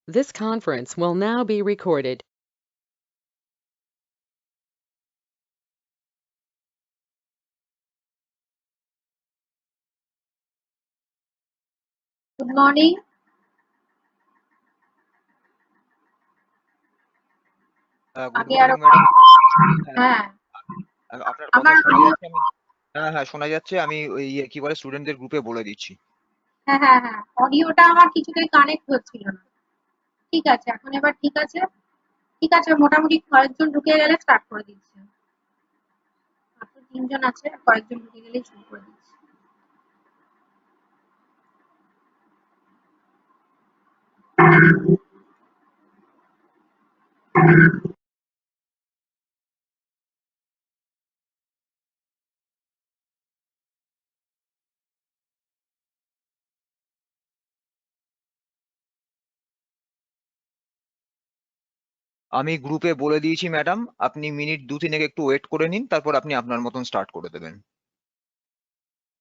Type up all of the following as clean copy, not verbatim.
This conference will now be recorded. Good morning. Good morning madam. হ্যাঁ আপনার কথা আমার শোনা যাচ্ছে? হ্যাঁ শোনা যাচ্ছে। আমি ওই কি বলে স্টুডেন্টদের গ্রুপে বলে দিচ্ছি। হ্যাঁ অডিওটা আমার কিছুতেই কানেক্ট হচ্ছিল না। ঠিক আছে, এখন এবার ঠিক আছে। ঠিক আছে, মোটামুটি কয়েকজন ঢুকে গেলে স্টার্ট করে দিচ্ছি। মাত্র 3 জন আছে, কয়েকজন ঢুকে গেলে শুরু করে দিচ্ছি। আমি গ্রুপে বলে দিয়েছি ম্যাডাম, আপনি মিনিট 2-3 একটু ওয়েট করে নিন, তারপর আপনি আপনার মতন স্টার্ট করে দেবেন।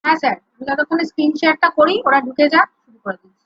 হ্যাঁ স্যার, যতক্ষণে স্ক্রিন শেয়ারটা করি ওরা ঢুকে যাক, শুরু করে দিচ্ছি।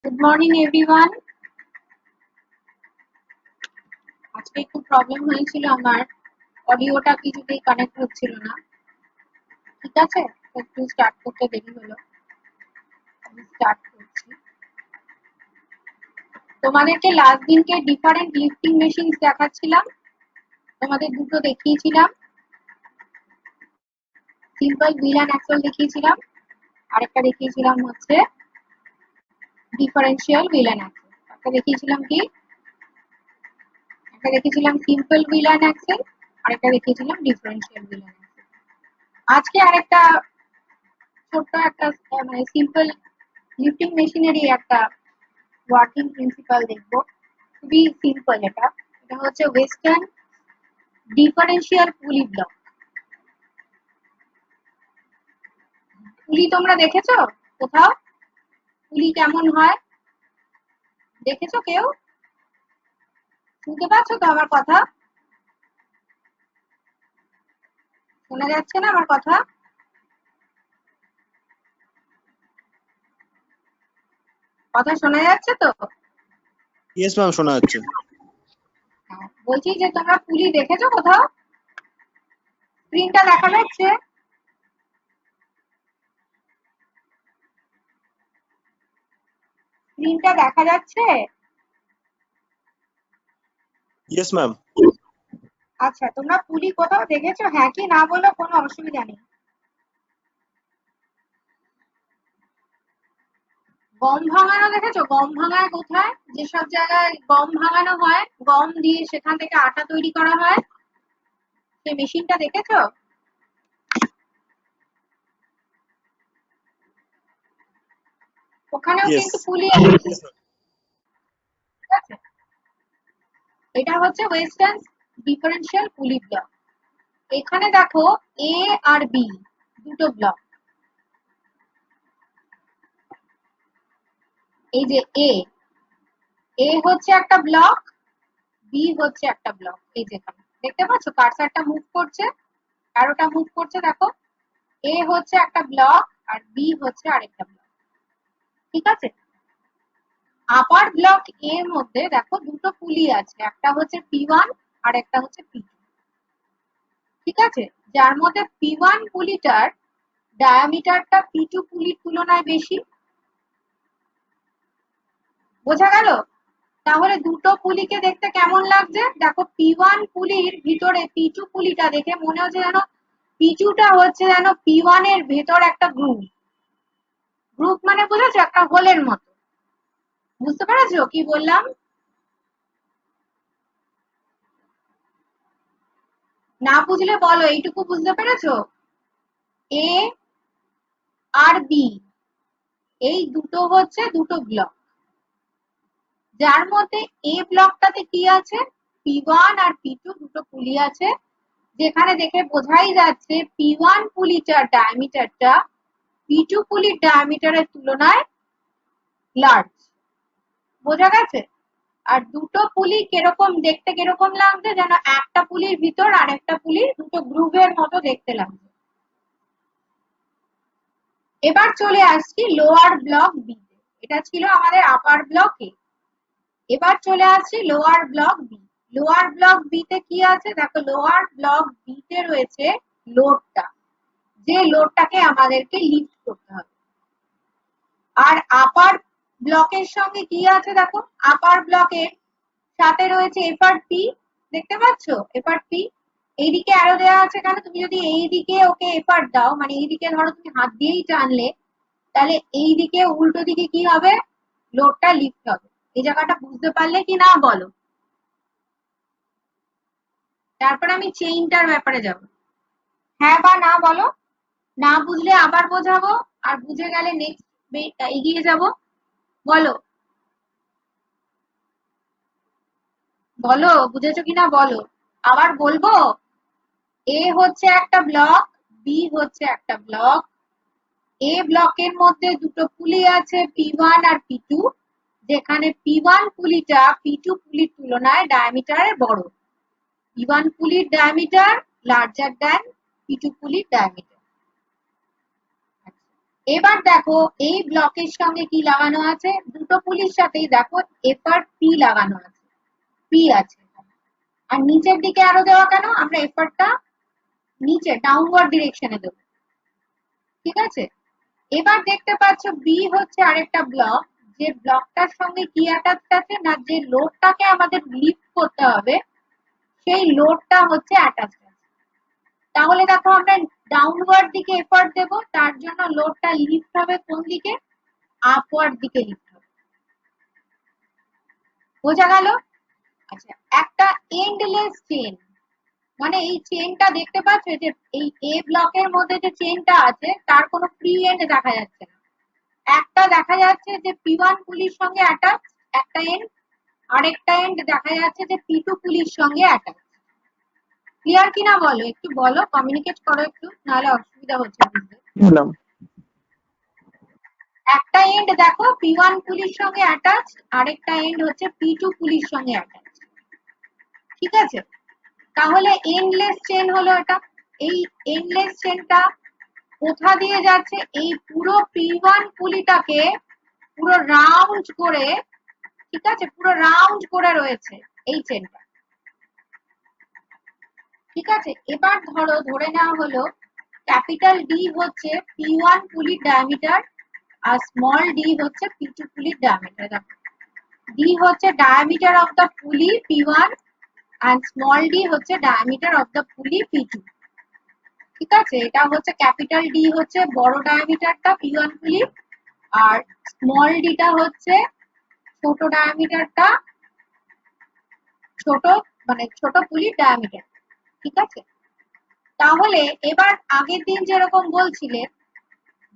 Good morning everyone. আজকে একটু প্রবলেম হয়েছিল, আমার অডিওটা কিছুতেই কানেক্ট হচ্ছিল না। ঠিক আছে, একটু স্টার্ট করতে দেরি হলো, আমি স্টার্ট করছি। তোমাদেরকে লাস্ট দিনকে ডিফারেন্ট লিফটিং মেশিন দেখাচ্ছিলাম, তোমাদের দুটো দেখিয়েছিলাম, সিম্পল হুইল অ্যান্ড অ্যাক্সেল দেখিয়েছিলাম, আরেকটা দেখিয়েছিলাম হচ্ছে ডিফারেন্সিয়াল হুইল অ্যান্ড অ্যাক্সেল। একটা দেখিয়েছিলাম কি, একটা দেখিয়েছিলাম সিম্পল হুইল অ্যান্ড অ্যাক্সেল, আরেকটা দেখিয়েছিলাম ডিফারেন্সিয়াল হুইল অ্যান্ড অ্যাক্সেল। আজকে আরেকটা ছোট্ট একটা মানে সিম্পল লিফটিং মেশিনেরই একটা ওয়ার্কিং প্রিন্সিপাল দেখবো। খুবই সিম্পল, এটা এটা হচ্ছে ওয়েস্টার্ন ডিফারেন্সিয়াল পুলি ব্লক। পুলি তোমরা দেখেছো কোথাও? পুলি কেমন হয় দেখেছো কেউ? শুনতে পাচ্ছ তো আমার কথা? শোনা যাচ্ছে না আমার কথা? কথা শোনা যাচ্ছে তো? ইয়েস ম্যাম, শোনা যাচ্ছে। বলছি যে তোমরা পুলি দেখেছো কোথাও? স্ক্রিনটা দেখা যাচ্ছে? স্ক্রিনটা দেখা যাচ্ছে? Yes ma'am. আচ্ছা, তোমরা পুলি কোথাও দেখেছো? হ্যাঁ কি না বলো, কোনো অসুবিধা নেই। গম ভাঙানো দেখেছো? গম ভাঙায় কোথায়? যেসব জায়গায় গম ভাঙানো হয়, গম দিয়ে সেখান থেকে আটা তৈরি করা হয়, সেই মেশিনটা দেখেছো? ওখানেও Yes. কিন্তু পুলি আছে, Yes, ma'am. ঠিক আছে? এটা হচ্ছে ওয়েস্টার্ন ডিফারেন্সিয়াল পুলি ব্লক। এখানে দেখো এ আর বি দুটো ব্লক। এই যে এ হচ্ছে একটা ব্লক, বি হচ্ছে একটা ব্লক। এই যেখানে দেখতে পাচ্ছ কার্সারটা মুভ করছে, অ্যারোটা মুভ করছে, দেখো এ হচ্ছে একটা ব্লক আর বি হচ্ছে আরেকটা ব্লক, ঠিক আছে? আপার ব্লক এর মধ্যে দেখো দুটো পুলি আছে, একটা হচ্ছে P1 আর একটা হচ্ছে P2, ঠিক আছে? যার মধ্যে P1 পুলিটার ডায়ামিটারটা P2 পুলির তুলনায় বেশি। বোঝা গেল? তাহলে দুটো পুলিকে দেখতে কেমন লাগছে? দেখো P1 পুলির ভিতরে P2 পুলিটা দেখে মনে হচ্ছে যেন P2টা হচ্ছে যেন P1 এর ভেতর একটা গ্রুপ। গ্রুপ মানে বুঝেছো? একটা হোলের মতো। বুঝতে পেরেছো কি বললাম? না বুঝলে বলো, এইটুকু বুঝতে পেরেছো? এ আর বি এই দুটো হচ্ছে দুটো ব্লক, যার মধ্যে এ ব্লকটাতে কি আছে? P1 আর P2 দুটো পুলি আছে, যেখানে দেখে বোঝাই যাচ্ছে P1 পুলিটার ডায়ামিটারটা P2 পুলির ডায়ামিটারের তুলনায় লার্জ। বোঝা গেছে? আর দুটো পুলি কিরকম দেখতে, কিরকম লাগছে? যেন একটা পুলির ভিতর আর একটা পুলির দুটো গ্রুপের মতো দেখতে লাগছে। এবার চলে আসছি লোয়ার ব্লক বি তে। এটা ছিল আমাদের আপার ব্লক এ। এবার চলে আসছি lower block B. Lower block B তে কি আছে? দেখো লোয়ার ব্লক বি তে রয়েছে লোডটা, যে লোডটাকে আমাদেরকে লিফট করতে হবে। আর আপার ব্লকের সঙ্গে কি আছে? দেখো আপার ব্লকের সাথে রয়েছে এফ আর পি, দেখতে পাচ্ছ এফ আর পি? এইদিকে অ্যারো দেওয়া আছে কেন? তুমি যদি এইদিকে ওকে এফার্ট দাও, মানে এইদিকে ধরো তুমি হাত দিয়েই টানলে, তাহলে এইদিকে উল্টো দিকে কি হবে? লোডটা লিফট হবে। এই জায়গাটা বুঝতে পারলে কি না বলো? তারপর আমি চেইনটার ব্যাপারে যাব। হ্যাঁ বা না বলো? না বুঝলে আবার বোঝাবো, আর বুঝে গেলে নেক্সট এগিয়ে যাব। বলো বলো বুঝেছো কিনা বলো? আবার বলবো? এ হচ্ছে একটা ব্লক, বি হচ্ছে একটা ব্লক। এ ব্লকের মধ্যে দুটো পুলি আছে P1 আর P2, যেখানে P1 পুলিটা P2 পুলির তুলনায় ডায়ামিটারে বড়। P1 পুলির ডায়ামিটার লার্জার দ্যান P2 পুলির ডায়ামিটার। এবার দেখো এই ব্লকের সঙ্গে কি লাগানো আছে? দুটো পুলির সাথেই দেখো এফ আর পি লাগানো আছে, পি আছে। আর নিচের দিকে আরো দেওয়া কেন? আমরা এফারটা নিচে ডাউনওয়ার্ড ডিরেকশনে দেবো, ঠিক আছে? এবার দেখতে পাচ্ছ বি হচ্ছে আরেকটা ব্লক, যে ব্লকটার সঙ্গে কি অ্যাটাচ আছে? না, যে লোডটাকে আমাদের লিফট করতে হবে সেই লোডটা হচ্ছে অ্যাটাচ আছে। তাহলে দেখো আমরা ডাউনওয়ার্ড দিকে এফার্ট দেব, তার জন্য লোডটা লিফট হবে কোন দিকে? আপওয়ার্ড দিকে লিফট হবে। বোঝা গেল? আচ্ছা, একটা এন্ডলেস চেন, মানে এই চেনটা দেখতে পাচ্ছ যে এই এ ব্লকের মধ্যে যে চেনটা আছে তার কোনো ফ্রি এন্ড দেখা যাচ্ছে না। একটা দেখা যাচ্ছে যে P1 পুলির সঙ্গে অ্যাটাচ একটা এন্ড, আরেকটা এন্ড দেখা যাচ্ছে যে P2 পুলির সঙ্গে অ্যাটাচ। ক্লিয়ার কিনা বলো? একটু বলো, কমিউনিকেট করো একটু, নাহলে অসুবিধা হচ্ছে বুঝতে। একটা এন্ড দেখো P1 পুলির সঙ্গে অ্যাটাচ, আরেকটা এন্ড হচ্ছে P2 পুলির সঙ্গে অ্যাটাচ, ঠিক আছে? তাহলে এন্ডলেস চেন হলো এটা। এই এন্ডলেস চেনটা কোথা দিয়ে যাচ্ছে? এই পুরো P1 পুলিটাকে পুরো রাউন্ড করে, ঠিক আছে, পুরো রাউন্ড করে রয়েছে এই চেনটা, ঠিক আছে? এবার ধরো ধরে নেওয়া হলো ক্যাপিটাল ডি হচ্ছে P1 পুলির ডায়ামিটার আর স্মল ডি হচ্ছে P2 পুলির ডায়ামিটার। দেখো ডি হচ্ছে ডায়ামিটার অফ দ্য পুলি P1 and স্মল ডি হচ্ছে ডায়ামিটার অফ দ্য পুলি P2, ঠিক আছে? এটা হচ্ছে ক্যাপিটাল ডি হচ্ছে বড় ডায়ামিটারটা P1 পুলি, আর স্মল ডিটা হচ্ছে ছোট ডায়ামিটারটা, ছোট মানে ছোট পুলির ডায়ামিটার। ঠিক আছে, তাহলে এবার আগের দিন যেরকম বলছিলে,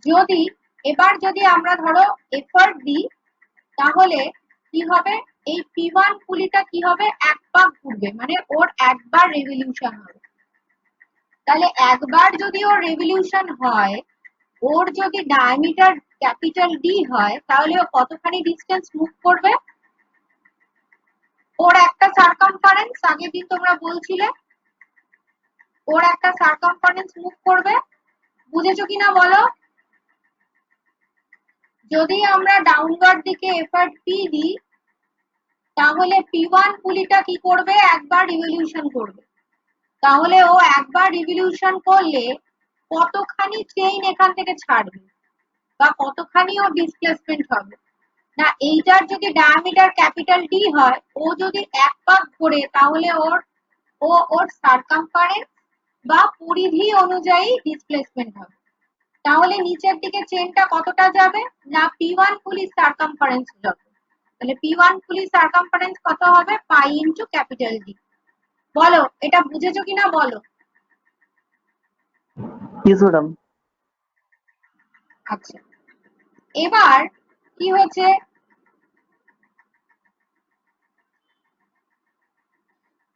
যদি আমরা ধরো এফার্ট দিই, তাহলে কি হবে, এই P1 পুলিটা কি হবে, এক পাক ঘুরবে, মানে ওর একবার রেভলিউশন হবে। তাহলে একবার যদি ওর রেভলিউশন হয়, ওর যদি ডায়ামিটার ক্যাপিটাল ডি হয়, তাহলে ও কতখানি ডিস্টেন্স মুভ করবে, ওর একটা সার্কামফারেন্স, আগের দিন তোমরা বলছিলে ওর একটা সার্কামফারেন্স মুভ করবে। বুঝেছো কিনা বলো? যদি আমরা ডাউনওয়ার্ড দিকে এফার্ট পি দিই, তাহলে P1 পুলিটা কি করবে, একবার রিভলিউশন করবে। তাহলে ও একবার রিভলিউশন করলে কতখানি চেইন এখান থেকে ছাড়বে বা কতখানি ও ডিসপ্লেসমেন্ট হবে না, এইটার যদি ডায়ামিটার ক্যাপিটাল ডি হয়, ও যদি এক পাক ঘোরে, তাহলে ওর সার্কামফারেন্স বা পরিধি অনুযায়ী ডিসপ্লেসমেন্ট হবে। তাহলে নিচের দিকে চেনটা কতটা যাবে না, P1 পুলির সার্কামফারেন্স যত, তাহলে P1 পুলির সার্কামফারেন্স কত হবে, পাই ইনটু ক্যাপিটাল ডি। বলো এটা বুঝেছো কিনা বলো। Yes, madam. আচ্ছা, এবার কি হচ্ছে,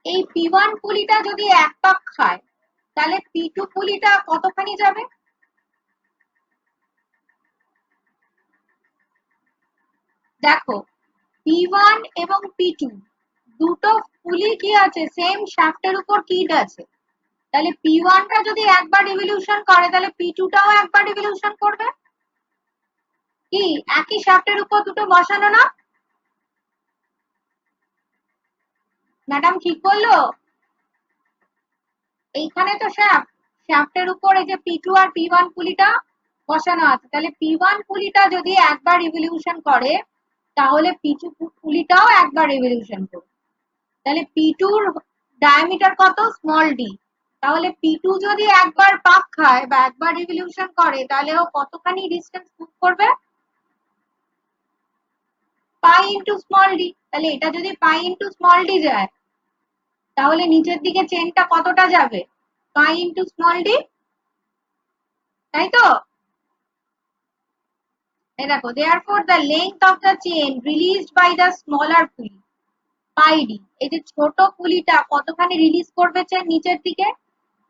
এই P1 পুলিটা যদি এক পাক খায়, তাহলে P2 পুলিটা কতখানি যাবে, দেখো P1 এবং P2 দুটো পুলি কি আছে, সেম শ্যাফটের উপর কিড আছে। তাহলে P1 টা যদি একবার রিভলিউশন করে, তাহলে P2 টাও একবার রিভলিউশন করবে। কি একই শ্যাফটের উপর দুটো বসানো না? ম্যাডাম ঠিক বললো? এইখানে তো শ্যাফটের উপর এই যে P2 আর P1 পুলিটা বসানো আছে। তাহলে P1 পুলিটা যদি একবার রিভলিউশন করে, তাহলে P2 পুলিটাও একবার রিভলিউশন করবে। তাহলে P2 র ডায়ামিটার কত, স্মল ডি। তাহলে P2 যদি একবার পাক খায় বা একবার রিভলিউশন করে, তাহলে ও কতখানি ডিস্টেন্স মুভ করবে, পাই ইনটু স্মল ডি। তাহলে এটা যদি পাই ইনটু স্মল ডি যায়, তাহলে নিচের দিকে চেনটা কতটা যাবে, পাই ইনটু স্মল ডি, তাই তো? এই দেখো, therefore the length of the chain released by the smaller pulley pi d, এই যে ছোট পুলিটা কতখানি রিলিজ করবে চেন নিচের দিকে,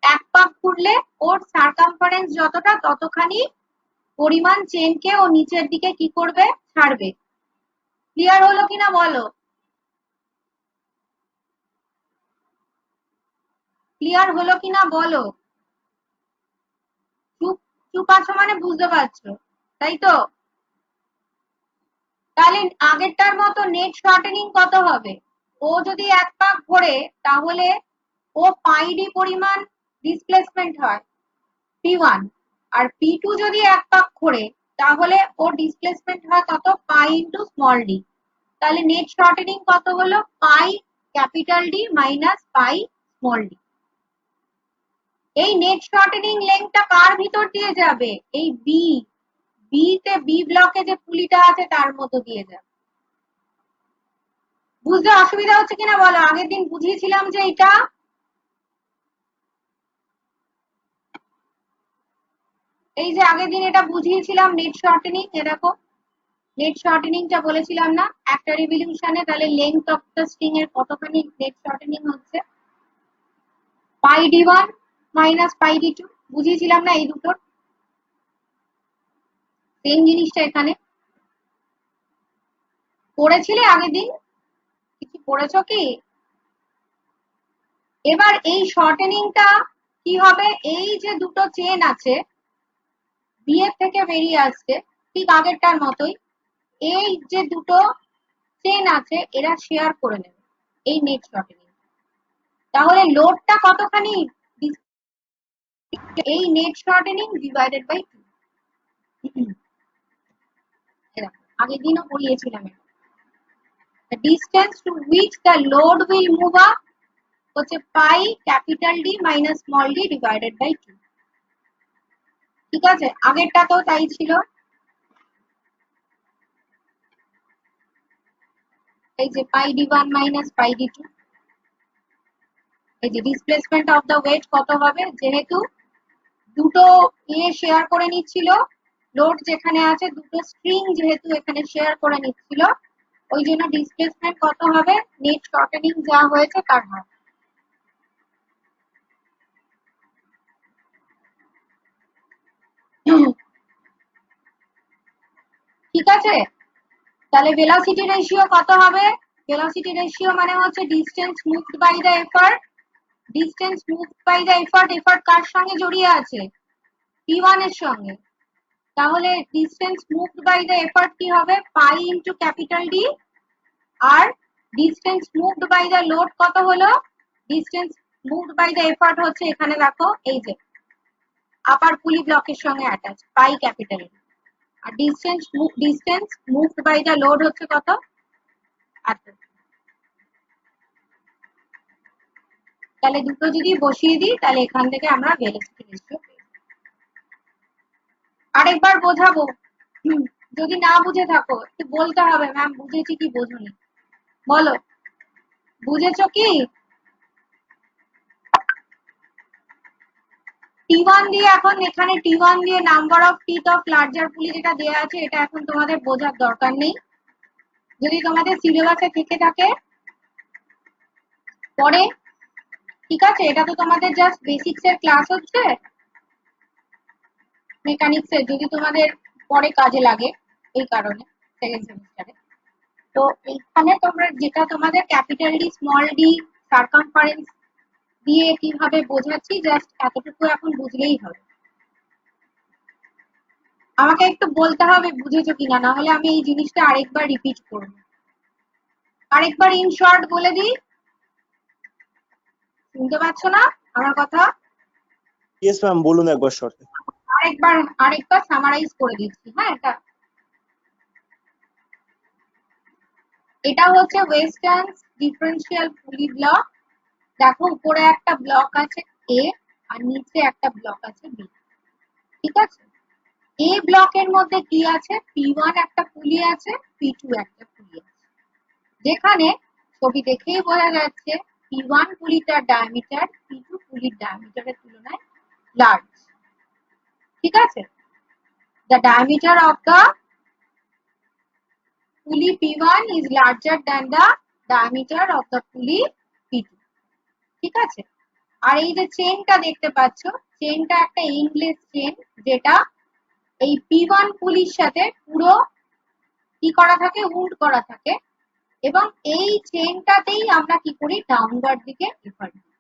এক পাক ঘুরলে ওর সার্কামফারেন্স যতটা, ততখানি পরিমাণ চেনকে ও নিচের দিকে কি করবে, ছাড়বে। ক্লিয়ার হলো কিনা বলো, ক্লিয়ার হলো কিনা বলো। চুপ চুপ আছো মানে বুঝতে পারছো, তাই তো? তাহলে আগেরটার মতো নেট শর্টেনিং কত হবে, ও যদি এক পাক ঘোরে, তাহলে ও পাই ডি পরিমাণ ডিসপ্লেসমেন্ট হয় P1, আর P2 যদি এক পাক ঘোরে, তাহলে ও ডিসপ্লেসমেন্ট হয় কত, পাই ইনটু স্মল ডি। তাহলে নেট শর্টেনিং কত হলো, পাই capital D minus pi small D. এই নেট শর্টেনিং লেংথটা কার ভিতর দিয়ে যাবে, এই বি ব্লকে যে পুলিটা আছে তার মধ্যে দিয়ে যাবে। বুঝতে অসুবিধা হচ্ছে কিনা বলো, আগের দিন বুঝিয়েছিলাম যে এটা, এই যে আগের দিন এটা বুঝিয়েছিলাম নেট শর্টেনিং। এ দেখো নেট শর্টেনিংটা বলেছিলাম না, একটা রিভলিউশনে তাহলে লেংথ অফ দ্য স্ট্রিং এর কতখানি নেট শর্টেনিং হচ্ছে, পাই d1 মাইনাস পাই d2, বুঝিয়েছিলাম না এই দুটোর? সেম জিনিসটা এখানে পড়েছিলে আগের দিন, কিছু পড়েছো কি? এবার এই শর্টেনিংটা কি হবে, এই যে দুটো চেন আছে বি এর থেকে বেরিয়ে আসছে, ঠিক আগেরটার মতোই, এই যে দুটো চেন আছে এরা শেয়ার করে নেবে এই নেট শর্টেনিং। তাহলে লোডটা কতখানি, এই নেট শর্টেনিং ডিভাইডেড বাই 2। আগের দিনও পড়িয়েছিলাম, the distance to which the load will move up হচ্ছে pi capital D minus small D divided by 2। ঠিক আছে, আগেরটা তো তাই ছিল। এই যে পাই d1 মাইনাস পাই d2, এই যে ডিসপ্লেসমেন্ট অফ দ্য ওয়েট কত হবে, যেহেতু দুটো শেয়ার করে নিচ্ছিল, লোড যেখানে আছে দুটো স্ট্রিং যেহেতু এখানে শেয়ার করে নিচ্ছিল, ওই জন্য ডিসপ্লেসমেন্ট কত হবে, নেট শর্টেনিং যা হয়েছে তার হার। ঠিক আছে, তাহলে ভেলোসিটি রেশিও কত হবে, ভেলোসিটি রেশিও মানে হচ্ছে distance moved by the effort, distance moved by the effort, effort কার সঙ্গে জড়িয়ে আছে, p1 এর সঙ্গে, তাহলে distance moved by the effort কি হবে, পাই ইনটু ক্যাপিটাল ডি, আর distance moved by the load কত হলো, distance moved by the effort হচ্ছে এখানে দেখো এই যে আপার পুলি ব্লকের সঙ্গে অ্যাটাচ পাই ক্যাপিটাল ডি, আর distance moved by the load হচ্ছে কত, তাহলে দুটো যদি বসিয়ে দিই তাহলে এখান থেকে আমরা ভেলোসিটি রেশিও পেয়ে যাবো। আরেকবার বোঝাবো, যদি না বুঝে থাকো একটু বলতে হবে, ম্যাম বুঝেছি কি বোঝনি, বলো বুঝেছো কি। T1 দিয়ে এখন এখানে T1 দিয়ে number of teeth of larger পুলি যেটা দেওয়া আছে এটা এখন তোমাদের বোঝার দরকার নেই, যদি তোমাদের সিলেবাসে থেকে থাকে পরে, ঠিক আছে, এটা তো তোমাদের জাস্ট বেসিক্স এর ক্লাস হচ্ছে মেকানিক্স এর, যদি তোমাদের পরে কাজে লাগে এই কারণে সেকেন্ড সেমিস্টারে, তো এইখানে তোমরা যেটা তোমাদের capital D small D circumference দিয়ে কিভাবে বোঝাচ্ছি জাস্ট এতটুকু এখন বুঝলেই হবে। আমাকে একটু বলতে হবে বুঝেছো কিনা, না হলে আমি এই জিনিসটা আরেকবার রিপিট করব। আরেকবার ইন শর্ট বলে দিই, শুনতে পাচ্ছ না আমার কথা, ইয়েস ম্যাম, বলুন একবার শর্টে। আরেকবার সামারাইজ করে দিচ্ছি। হ্যাঁ, এটা হচ্ছে ওয়েস্টার্ন ডিফারেন্সিয়াল পুলি ব্লক, দেখো উপরে একটা ব্লক আছে এ আর নিচে একটা ব্লক আছে বি, ঠিক আছে, এ ব্লকের মধ্যে কি আছে, P1 একটা পুলি আছে, P2 একটা পুলি আছে, যেখানে ছবি দেখেই বোঝা যাচ্ছে P1 পুলিটার ডায়ামিটার P2 পুলির ডায়ামিটারের তুলনায় লার্জ, ঠিক আছে, the diameter of the pulley P1 is larger than the diameter of the pulley P2, ঠিক আছে। আর এই যে চেনটা দেখতে পাচ্ছ, চেনটা একটা ইনলেস চেন, যেটা এই P1 পুলির সাথে পুরো কি করা থাকে, উন্ড করা থাকে, এবং এই চেনটাতেই আমরা কি করি, ডাউনওয়ার্ড দিকে এফার্ট দিই।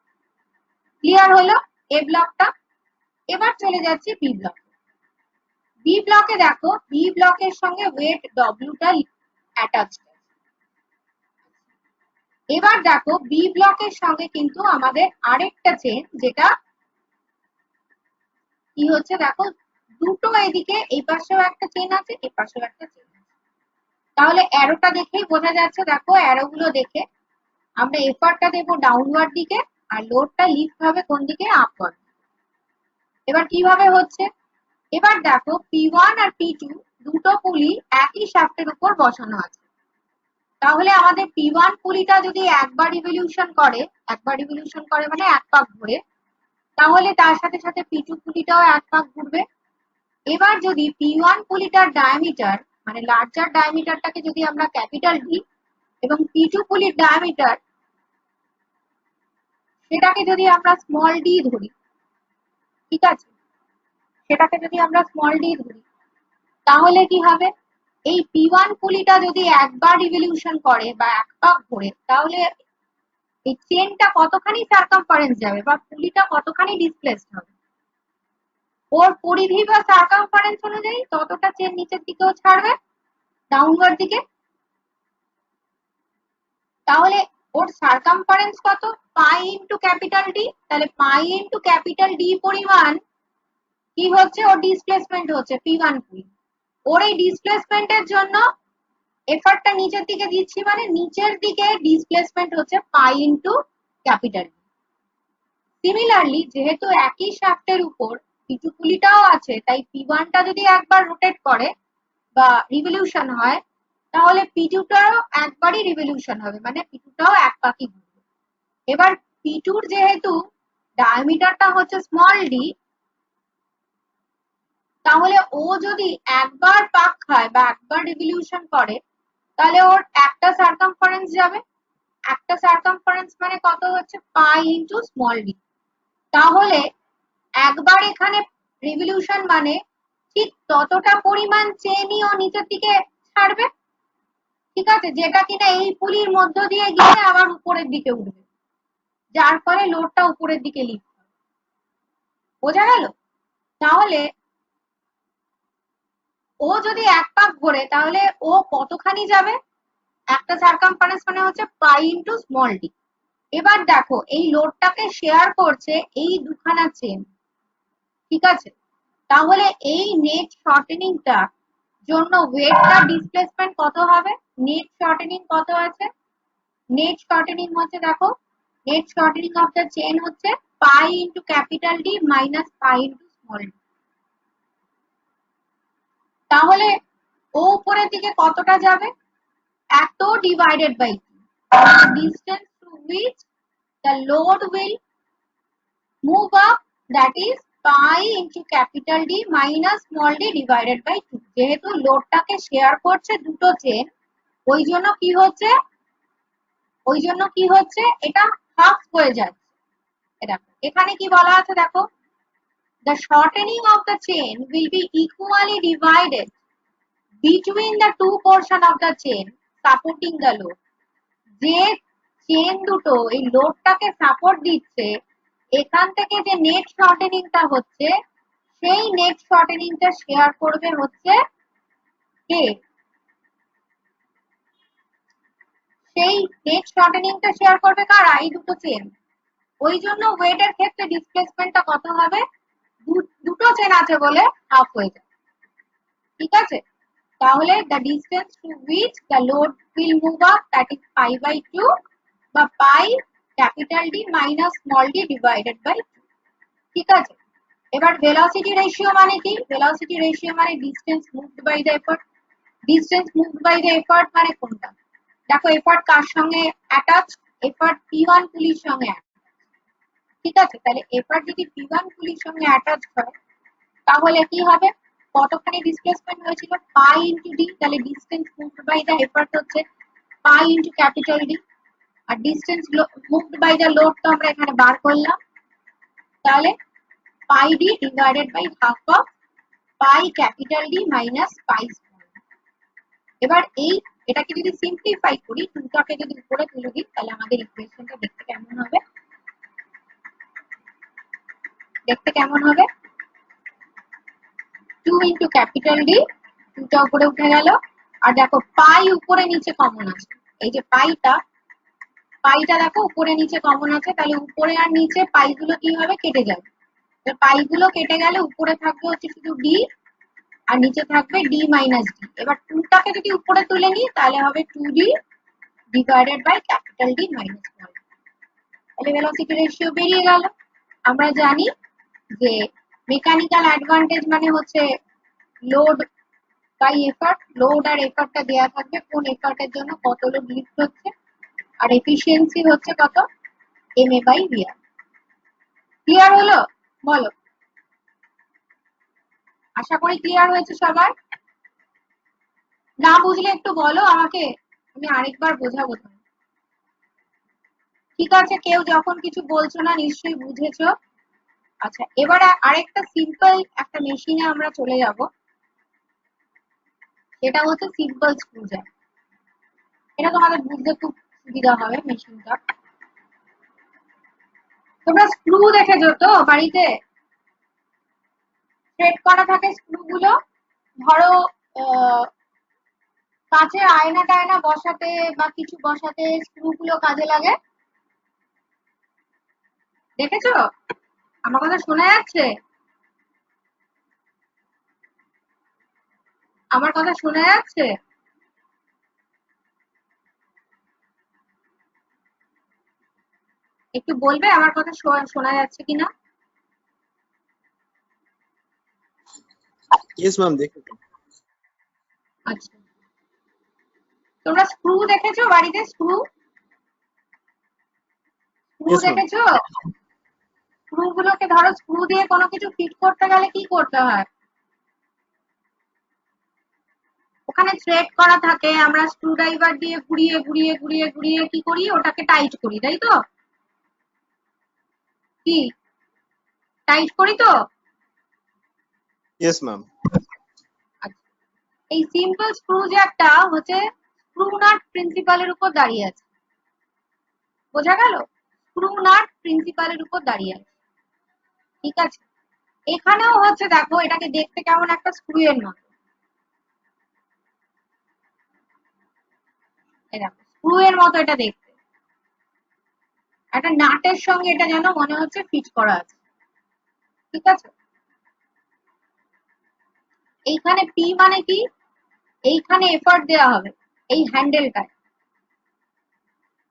ক্লিয়ার হলো এ ব্লকটা। এবার চলে যাচ্ছি বি ব্লকে। বি ব্লকে দেখো, বি ব্লকের সঙ্গে ওয়েট ডব্লিউটা অ্যাটাচড। এবার দেখো বি ব্লকের সঙ্গে কিন্তু আমাদের আরেকটা চেন, যেটা কি হচ্ছে দেখো, দুটো এদিকে এই পাশেও একটা চেন আছে, এই পাশেও একটা চেন আছে, তাহলে অ্যারোটা দেখেই বোঝা যাচ্ছে, দেখো অ্যারোগুলো দেখে আমরা এফার্টটা দেবো ডাউনওয়ার্ড দিকে আর লোডটা লিফট হবে কোন দিকে, আপওয়ার্ড। এবার কিভাবে হচ্ছে, এবার দেখো P1 আর P2 দুটো পুলি একই শ্যাফটের উপর বসানো আছে, তাহলে আমাদের P1 পুলিটা যদি একবার রিভলিউশন করে মানে এক পাক ঘুরে, তাহলে তার সাথে সাথে P2 পুলিটাও এক পাক ঘুরবে। এবার যদি P1 পুলিটার ডায়ামিটার মানে লার্জার ডায়ামিটারটাকে যদি আমরা ক্যাপিটাল ডি এবং P2 পুলির ডায়ামিটার সেটাকে যদি আমরা স্মল ডি ধরি, ঠিক আছে, সেটাকে যদি আমরা স্মল ডি ধরি, তাহলে কি হবে, এই P1 পুলিটা যদি একবার রিভলিউশন করে বা এক পাক ঘোরে, তাহলে এই চেনটা কতখানি সারকামফারেন্স যাবে বা পুলিটা কতখানি ডিসপ্লেসড হবে, ওর পরিধি বা সারকামফারেন্স অনুযায়ী ততটা চেন নিচের দিকেও ছাড়বে ডাউনওয়ার্ড দিকে। তাহলে ওর সারকামফারেন্স কত, পাই ইনটু ক্যাপিটাল ডি, তাহলে পাই ইনটু ক্যাপিটাল ডি পরিমাণ কি হচ্ছে, ওর ডিসপ্লেসমেন্ট হচ্ছে P1 পুলি। ওর এই ডিসপ্লেসমেন্টের জন্য এফার্টটা নিচের দিকে দিচ্ছি, মানে নিচের দিকে ডিসপ্লেসমেন্ট হচ্ছে পাই ইনটু ক্যাপিটাল ডি। সিমিলারলি যেহেতু একই শ্যাফটের উপর P2 পুলিটাও আছে, তাই P1টা যদি একবার রোটেট করে বা রিভলিউশন হয়, তাহলে P2টাও একবারই রিভলিউশন হবে, মানে P2টাও এক পাকই ঘুরবে। এবার P2র যেহেতু ডায়ামিটারটা হচ্ছে স্মল ডি, তাহলে ও যদি একবার পাক খায় বা একবার রিভলিউশন করে, তাহলে ওর একটা সার্কামফারেন্স যাবে। একটা সার্কামফারেন্স মানে কত হচ্ছে, পাই ইন্টু স্মল ডি। তাহলে একবার এখানে রিভলিউশন মানে ঠিক ততটা পরিমাণ চেনই ও নিচের দিকে ছাড়বে, ঠিক আছে, যেটা কিনা এই পুলির মধ্য দিয়ে গিয়ে আবার উপরের দিকে উঠবে, যার ফলে লোডটা উপরের দিকে লিফট হবে। বোঝা গেল? তাহলে ও যদি এক পাক ঘোরে তাহলে ও কতখানি যাবে, একটা সার্কামফারেন্স মানে হচ্ছে পাই ইন্টু স্মল ডি। এবার দেখো এই লোডটাকে শেয়ার করছে এই দুখানা চেন, ঠিক আছে, তাহলে এই নেট শর্টেনিংটা জন্য ওয়েটটা ডিসপ্লেসমেন্ট কত হবে, নেট শর্টেনিং কত আছে, নেট শর্টেনিং হচ্ছে দেখো, net shortening of the chain হচ্ছে pi into capital D minus pi into small D. তাহলে ও উপরের দিকে কতটা যাবে, এত divided by distance through which the load will move up, that is pi into capital D minus small D divided by 2। যেহেতু লোডটাকে share করছে দুটো চেন, ওই জন্য কি হচ্ছে এটা হাফ হয়ে যাচ্ছে। দেখো এখানে কি বলা আছে, দেখো the shortening of the chain will be equally divided between the two portion of the chain supporting the load। যে চেন দুটো এই লোডটাকে সাপোর্ট দিচ্ছে, এখান থেকে যে নেট শর্টেনিংটা হচ্ছে, সেই নেট শর্টেনিংটা শেয়ার করবে হচ্ছে কে, সেই নেট শর্টেনিংটা শেয়ার করবে কারা, এই দুটো চেন। ওই জন্য ওয়েটের ক্ষেত্রে ডিসপ্লেসমেন্টটা কত হবে, দুটো চেন আছে বলে হাফ হয়ে যায়, ঠিক আছে। তাহলে the distance to which the load will move up, that is pi by 2 বা pi capital D minus small d divided by 2, ঠিক আছে। এবার velocity ratio মানে কি, velocity ratio মানে distance moved by the effort। distance moved by the effort মানে কোনটা, দেখো effort কার সঙ্গে অ্যাটাচ, effort P1 পুলির সঙ্গে attached, ঠিক আছে। তাহলে effort যদি P1 পুলির সঙ্গে অ্যাটাচ হয় তাহলে কি হবে, কতখানি ডিসপ্লেসমেন্ট হয়েছিল, পাই ইন্টু ডি। তাহলে distance moved by the effort হচ্ছে পাই ইন্টু ক্যাপিটাল ডি, আর distance moved by the load তো আমরা এখানে বার করলাম, তাহলে pi D divided by half of pi capital D minus pi small. এবার এটাকে যদি সিম্পলিফাই করি, টুটাকে যদি উপরে তুলে দিই, তাহলে আমাদের ইকুয়েশনটা দেখতে কেমন হবে, হবে 2 ইন্টু ক্যাপিটাল ডি, 2টা উপরে উঠে গেল, আর দেখো পাই উপরে নিচে কমন আছে, এই যে পাইটা দেখো উপরে নিচে কমন আছে, তাহলে উপরে আর নিচে পাইগুলো কি হবে, কেটে যাবে। পাইগুলো কেটে গেলে উপরে থাকবে হচ্ছে শুধু ডি, আর নিচে থাকবে ডি মাইনাস ডি। এবার 2টাকে যদি উপরে তুলে নিই তাহলে হবে 2d divided by capital D minus small D. তাহলে ভেলোসিটি রেশিও বেরিয়ে গেল। আমরা জানি যে মেকানিক্যাল অ্যাডভান্টেজ মানে হচ্ছে লোড বাই এফর্ট, লোড আর এফর্টটা দেওয়া থাকবে কোন এফর্টের জন্য কত লোড লিফট হচ্ছে, আর এফিশিয়েন্সি হচ্ছে কত, MA বাই VR। ক্লিয়ার হলো, বলো, আশা করি ক্লিয়ার হয়েছে সবার। না বুঝলে একটু বলো আমাকে, আমি আরেকবার বোঝাবো। ঠিক আছে, কেউ যখন কিছু বলছো না নিশ্চয়ই বুঝেছো। আচ্ছা, এবার আরেকটা সিম্পল একটা মেশিনে আমরা চলে যাব, এটা হচ্ছে সিম্পল স্ক্রু জ্যাক। এটা তোমাদের বুঝতে খুব সুবিধা হবে মেশিনটা। তোমরা স্ক্রু দেখেছো তো বাড়িতে, থ্রেড করা থাকে স্ক্রু গুলো, ধরো কাছে আয়না টায়না বসাতে বা কিছু বসাতে স্ক্রু গুলো কাজে লাগে, দেখেছো? আমার কথা শোনা যাচ্ছে? আমার কথা শোনা যাচ্ছে? একটু বলবে আমার কথা শোনা যাচ্ছে কিনা? ইয়েস ম্যাম, দেখুন। আচ্ছা, তোমরা স্ক্রু দেখেছো বাড়িতে? Screw Yes, ma'am. দেখেছো? স্ক্রু গুলোকে ধরো, স্ক্রু দিয়ে কোনো কিছু ফিট করতে গেলে কি করতে হয়? ওখানে থ্রেড করা থাকে, আমরা স্ক্রু ড্রাইভার দিয়ে ঘুরিয়ে ঘুরিয়ে ঘুরিয়ে ঘুরিয়ে কি করি, ওটাকে টাইট করি, তাই তো? কি টাইট করি তো? Yes, ma'am. এই সিম্পল স্ক্রু জ্যাকটা হচ্ছে স্ক্রু নাট প্রিন্সিপালের উপর দাঁড়িয়ে আছে। বোঝা গেল? স্ক্রু নাট প্রিন্সিপালের উপর দাঁড়িয়ে আছে, ঠিক আছে? এখানেও হচ্ছে, দেখো এটাকে দেখতে কেমন একটা স্ক্রু এর মতো, স্ক্রু এর মতো এটা দেখতে, একটা নাটের সঙ্গে এটা যেন মনে হচ্ছে ফিট করা আছে, ঠিক আছে? এইখানে পি মানে কি? এইখানে এফার্ট দেওয়া হবে এই হ্যান্ডেলটায়,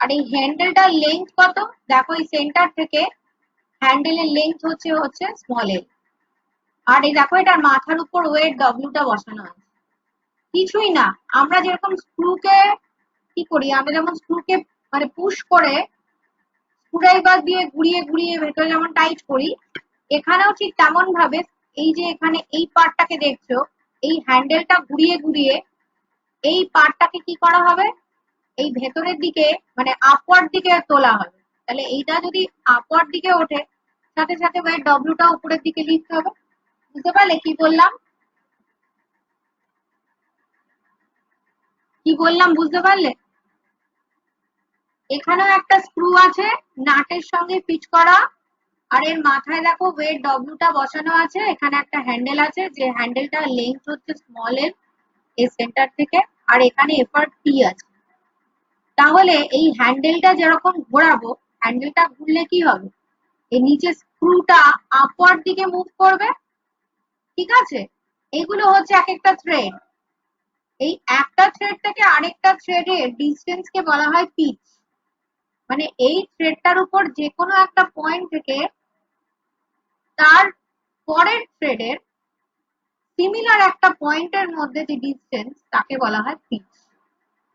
আর এই হ্যান্ডেলটার লেন্থ কত? দেখো এই সেন্টার থেকে হ্যান্ডেলের লেন্থ হচ্ছে স্মল এল, আর এই দেখো এটার মাথার উপর ওয়েট ডব্লিউটা বসানো আছে। কিছুই না, আমরা যেরকম স্ক্রুকে কি করি, আমরা যেমন স্ক্রুকে মানে পুশ করে স্ক্রুড্রাইভার দিয়ে ঘুরিয়ে ঘুরিয়ে ভেতরে যেমন টাইট করি, এখানেও ঠিক তেমন ভাবে এই যে এখানে এই পার্টটাকে দেখছো, এই হ্যান্ডেলটা ঘুরিয়ে ঘুরিয়ে এই পার্টটাকে কি করা হবে, এই ভেতরের দিকে মানে আপওয়ার্ড দিকে তোলা হবে। তাহলে এইটা যদি আপওয়ার্ড দিকে ওঠে, সাথে সাথে ওয়েট ডব্লিউটা উপরের দিকে লিখতে হবে। বুঝতে পারলে কি বললাম? কি বললাম বুঝতে পারলে? এখানেও একটা স্ক্রু আছে নাটের সঙ্গে ফিট করা, আর এর মাথায় দেখো ওয়েট ডব্লিউটা বসানো আছে, এখানে একটা হ্যান্ডেল আছে, যে হ্যান্ডেলটার লেন্থ হচ্ছে স্মল এর এই সেন্টার থেকে, আর এখানে এফার্ট পি আছে। তাহলে এই হ্যান্ডেলটা যেরকম ঘোরাবো, হ্যান্ডেলটা ঘুরলে কি হবে, এই নিচে স্ক্রুটা আপওয়ার্ড দিকে মুভ করবে, ঠিক আছে? এগুলো হচ্ছে এক একটা থ্রেড। এই একটা থ্রেড থেকে আরেকটা থ্রেডের ডিস্টেন্স কে বলা হয় পিচ। মানে এই থ্রেডটার উপর যে কোনো একটা পয়েন্ট থেকে তার পরের থ্রেডের সিমিলার একটা পয়েন্টের মধ্যে যে ডিস্টেন্স, তাকে বলা হয় পিচ।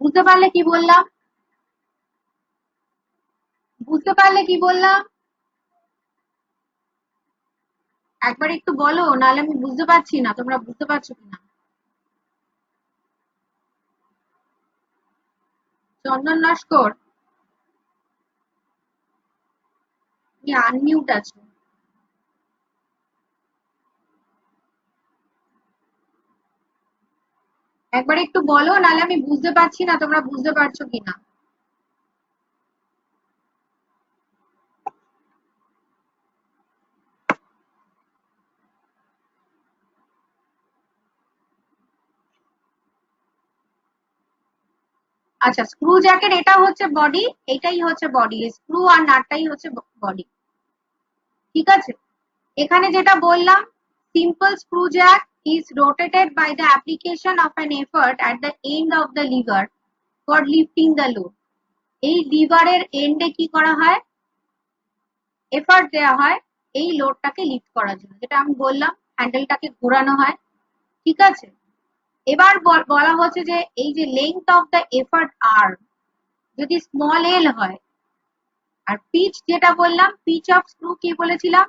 বুঝতে পারলে কি বললাম? বুঝতে পারলে কি বললাম? একবার একটু বলো, নাহলে আমি বুঝতে পারছি না তোমরা বুঝতে পারছো কিনা। চন্দন নস্কর, তুমি আনমিউট আছো। একবার একটু বলো, নাহলে আমি বুঝতে পারছি না তোমরা বুঝতে পারছো কিনা। আচ্ছা, স্ক্রু জ্যাকের এটা হচ্ছে বডি, এটাই হচ্ছে বডি, স্ক্রু আর নাটটাই হচ্ছে বডি, ঠিক আছে? এখানে যেটা বললাম, simple screw Jack is rotated by the application of an effort at the end of the lever for lifting the load. এই লিভারের এন্ডে কি করা হয়, এফার্ট দেওয়া হয় এই লোডটাকে লিফট করার জন্য, যেটা আমি বললাম হ্যান্ডেলটাকে ঘোরানো হয়, ঠিক আছে? এবার বলা হচ্ছে যে এই যে লেংথ অফ দ্য এফার্ট আর যদি স্মল এল হয়, আর পিচ যেটা বললাম, পিচ অফ স্ক্রু কি বলেছিলাম,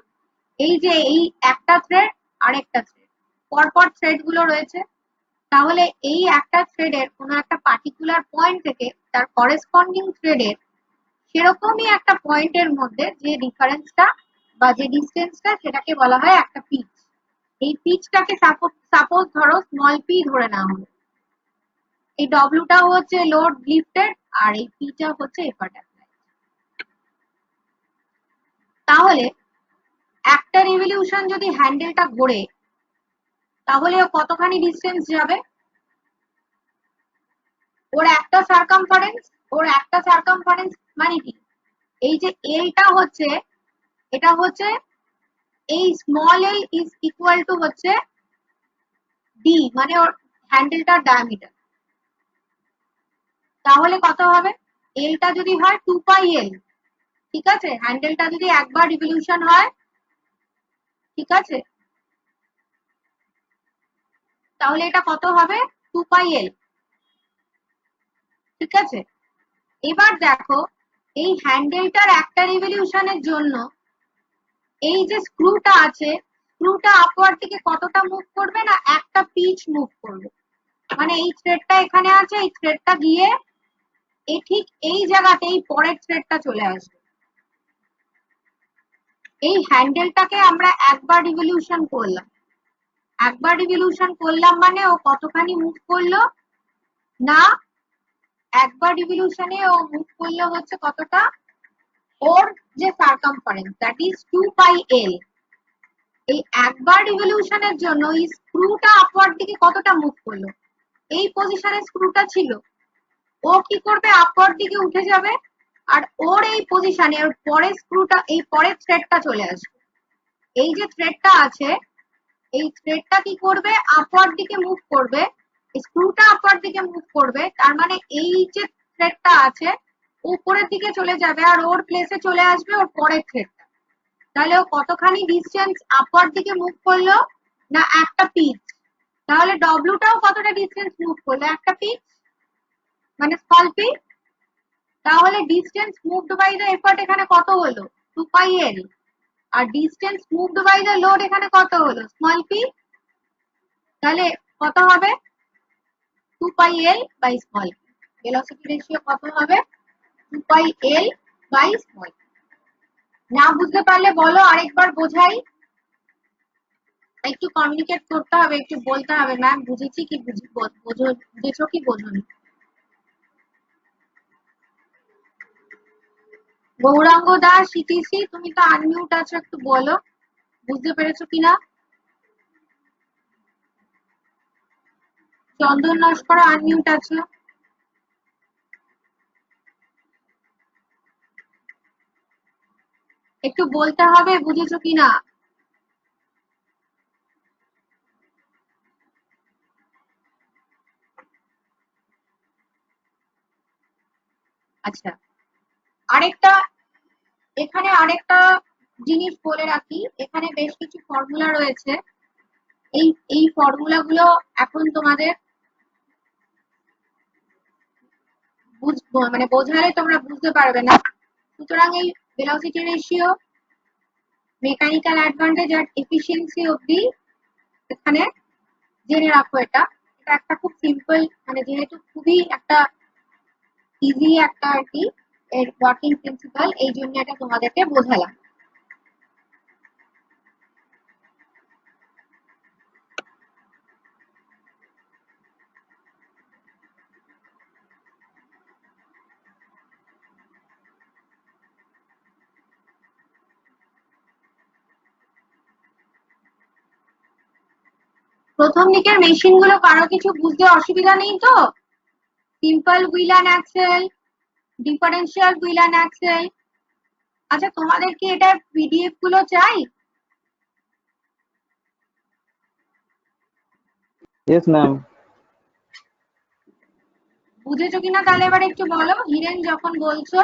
এই যে এই একটা থ্রেড আর একটা থ্রেড, পরপর থ্রেড গুলো রয়েছে, তাহলে এই একটা থ্রেডের কোনো একটা পার্টিকুলার পয়েন্ট থেকে তার করেসপন্ডিং থ্রেডের সেরকমই একটা পয়েন্টের মধ্যে যে ডিফারেন্সটা বা যে ডিস্টেন্সটা, সেটাকে বলা হয় একটা পিচ। এই পিচটাকে সাপোজ ধরো স্মল পি ধরে নেওয়া হলো, এই ডব্লিউটাও হচ্ছে লোড লিফটেড, আর এই পিটা হচ্ছে এফার্ট অ্যাপ্লাই। তাহলে একটা রিভলিউশন যদি হ্যান্ডেলটা ঘোরে, তাহলে ও কতখানি ডিস্টেন্স যাবে? ওর একটা সার্কামফারেন্স মানে কি, এই যে এলটা হচ্ছে, এটা হচ্ছে এই small L is equal two হচ্ছে ডি, মানে ওর হ্যান্ডেলটার ডায়ামিটার। তাহলে কত হবে? এলটা যদি হয় 2 পাই এল, ঠিক আছে? হ্যান্ডেলটা যদি একবার রিভলিউশন হয়, ঠিক আছে, তাহলে এটা কত হবে? 2 পাই এল। ঠিক আছে, এবার দেখো এই হ্যান্ডেলটার একটা রিভলিউশনের জন্য এই যে স্ক্রুটা আছে, স্ক্রুটা আপওয়ার্ড দিকে কতটা মুভ করবে না একটা পিচ মুভ করবে। মানে এই থ্রেডটা এখানে আছে, এই থ্রেডটা গিয়ে এই ঠিক এই জায়গাতেই পরের থ্রেডটা চলে আসবে। এই হ্যান্ডেলটাকে আমরা একবার রিভলিউশন করলাম, একবার রিভলিউশন করলাম মানে ও কতখানি মুভ করলো না, একবার রিভলিউশনে ও মুভ করলো হচ্ছে কতটা, ওর যে সারকামফারেন্স দ্যাট ইজ 2πl। এই একবার রিভলিউশনের জন্য এই স্ক্রুটা আপওয়ার্ড দিকে কতটা মুভ করলো, এই পজিশনে স্ক্রুটা ছিল, ও কি করবে আপওয়ার্ড দিকে উঠে যাবে, আর ওর এই পজিশনে ওর পরের স্ক্রুটা এই পরের থ্রেডটা চলে আসবে। এই যে থ্রেডটা আছে এই থ্রেডটা কি করবে আপওয়ার্ড দিকে মুভ করবে, স্ক্রুটা আপওয়ার্ড দিকে মুভ করবে, তার মানে এই যে থ্রেডটা আছে উপরের দিকে চলে যাবে আর ওর প্লেসে চলে আসবে ওর পরের থ্রেডটা। তাহলে ও কতখানি ডিস্টেন্স আপওয়ার্ড দিকে মুভ করলো না একটা পিচ। তাহলে ডব্লিউটাও কতটা ডিস্টেন্স মুভ করলো একটা পিচ মানে স্মল পি। তাহলে distance moved by the effort এখানে কত হলো 2πl, আর distance moved by the load এখানে কত হলো স্মল পি। তাহলে কত হবে 2πl by small P. Velocity ratio কত হবে 2πl বাই স্মল পি। না বুঝতে পারলে বলো আরেকবার বোঝাই, একটু কমিউনিকেট করতে হবে, একটু বলতে হবে ম্যাম বুঝেছি কি বুঝেছো কি বোঝোনি। গৌরাঙ্গ দাস সিটিসি তুমি তো আনমিউট আছো, একটু বলো বুঝতে পেরেছো কিনা। চন্দন নস্কর আনমিউট আছো, একটু বলতে হবে বুঝেছো কিনা। আচ্ছা, আরেকটা এখানে আরেকটা জিনিস বলে রাখি, এখানে বেশ কিছু ফর্মুলা রয়েছে। এই ফর্মুলা গুলো এখন তোমাদের মানে বোঝালে তোমরা বুঝতে পারবে না। সুতরাং এই ভেলোসিটি রেশিও, মেকানিক্যাল অ্যাডভান্টেজ আর এফিসিয়েন্সি অবধি এখানে জেনে রাখো। এটা এটা একটা খুব সিম্পল, মানে যেহেতু খুবই একটা ইজি একটা আর কি এর ওয়ার্কিং প্রিন্সিপাল, এই জন্য এটা তোমাদেরকে বোঝালাম। প্রথম দিকের মেশিন গুলো কারো কিছু বুঝতে অসুবিধা নেই তো? Simple wheel and axle, differential wheel and axle. আচ্ছা তোমাদের কি এটার পিডিএফ গুলো চাই? Yes, ma'am. বুঝেছো কিনা তাহলে এবার একটু বলো। হিরেন যখন বলছো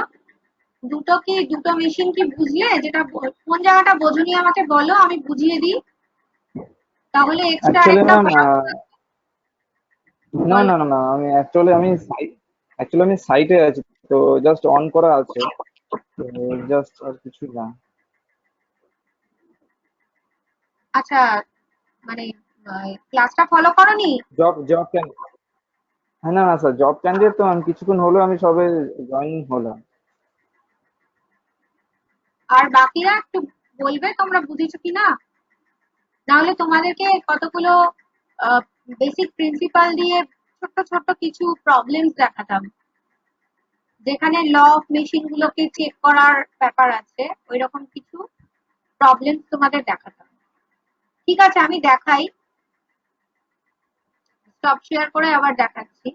দুটো মেশিন কি বুঝলে, যেটা কোন জায়গাটা বোঝনি আমাকে বলো, আমি বুঝিয়ে দিই, তাহলে এক্সট্রা Actually, আরেকটা ma'am, no, বলো। no, no, no. আমি সাইটে আছি, তো জাস্ট অন করা আছে, তো জাস্ট আর কিছু না। আচ্ছা, মানে ক্লাসটা ফলো করোনি? জব ক্যান হ্যাঁ, না না স্যার, জব ক্যান্ডিডেট তো আমি কিছুক্ষণ হলো আমি সবে জয়েন হলাম। আর বাকিরা একটু বলবে তোমরা বুঝেছো কিনা, নাহলে তোমাদেরকে কতগুলো বেসিক প্রিন্সিপাল দিয়ে ছোট্ট ছোট্ট কিছু প্রবলেমস দেখাতাম, যেখানে ল অফ মেশিন গুলোকে চেক করার ব্যাপার আছে, ওই রকম কিছু প্রবলেমস তোমাদের দেখাতাম। ঠিক আছে আমি দেখাই, স্টপ শেয়ার করে আবার দেখাচ্ছি,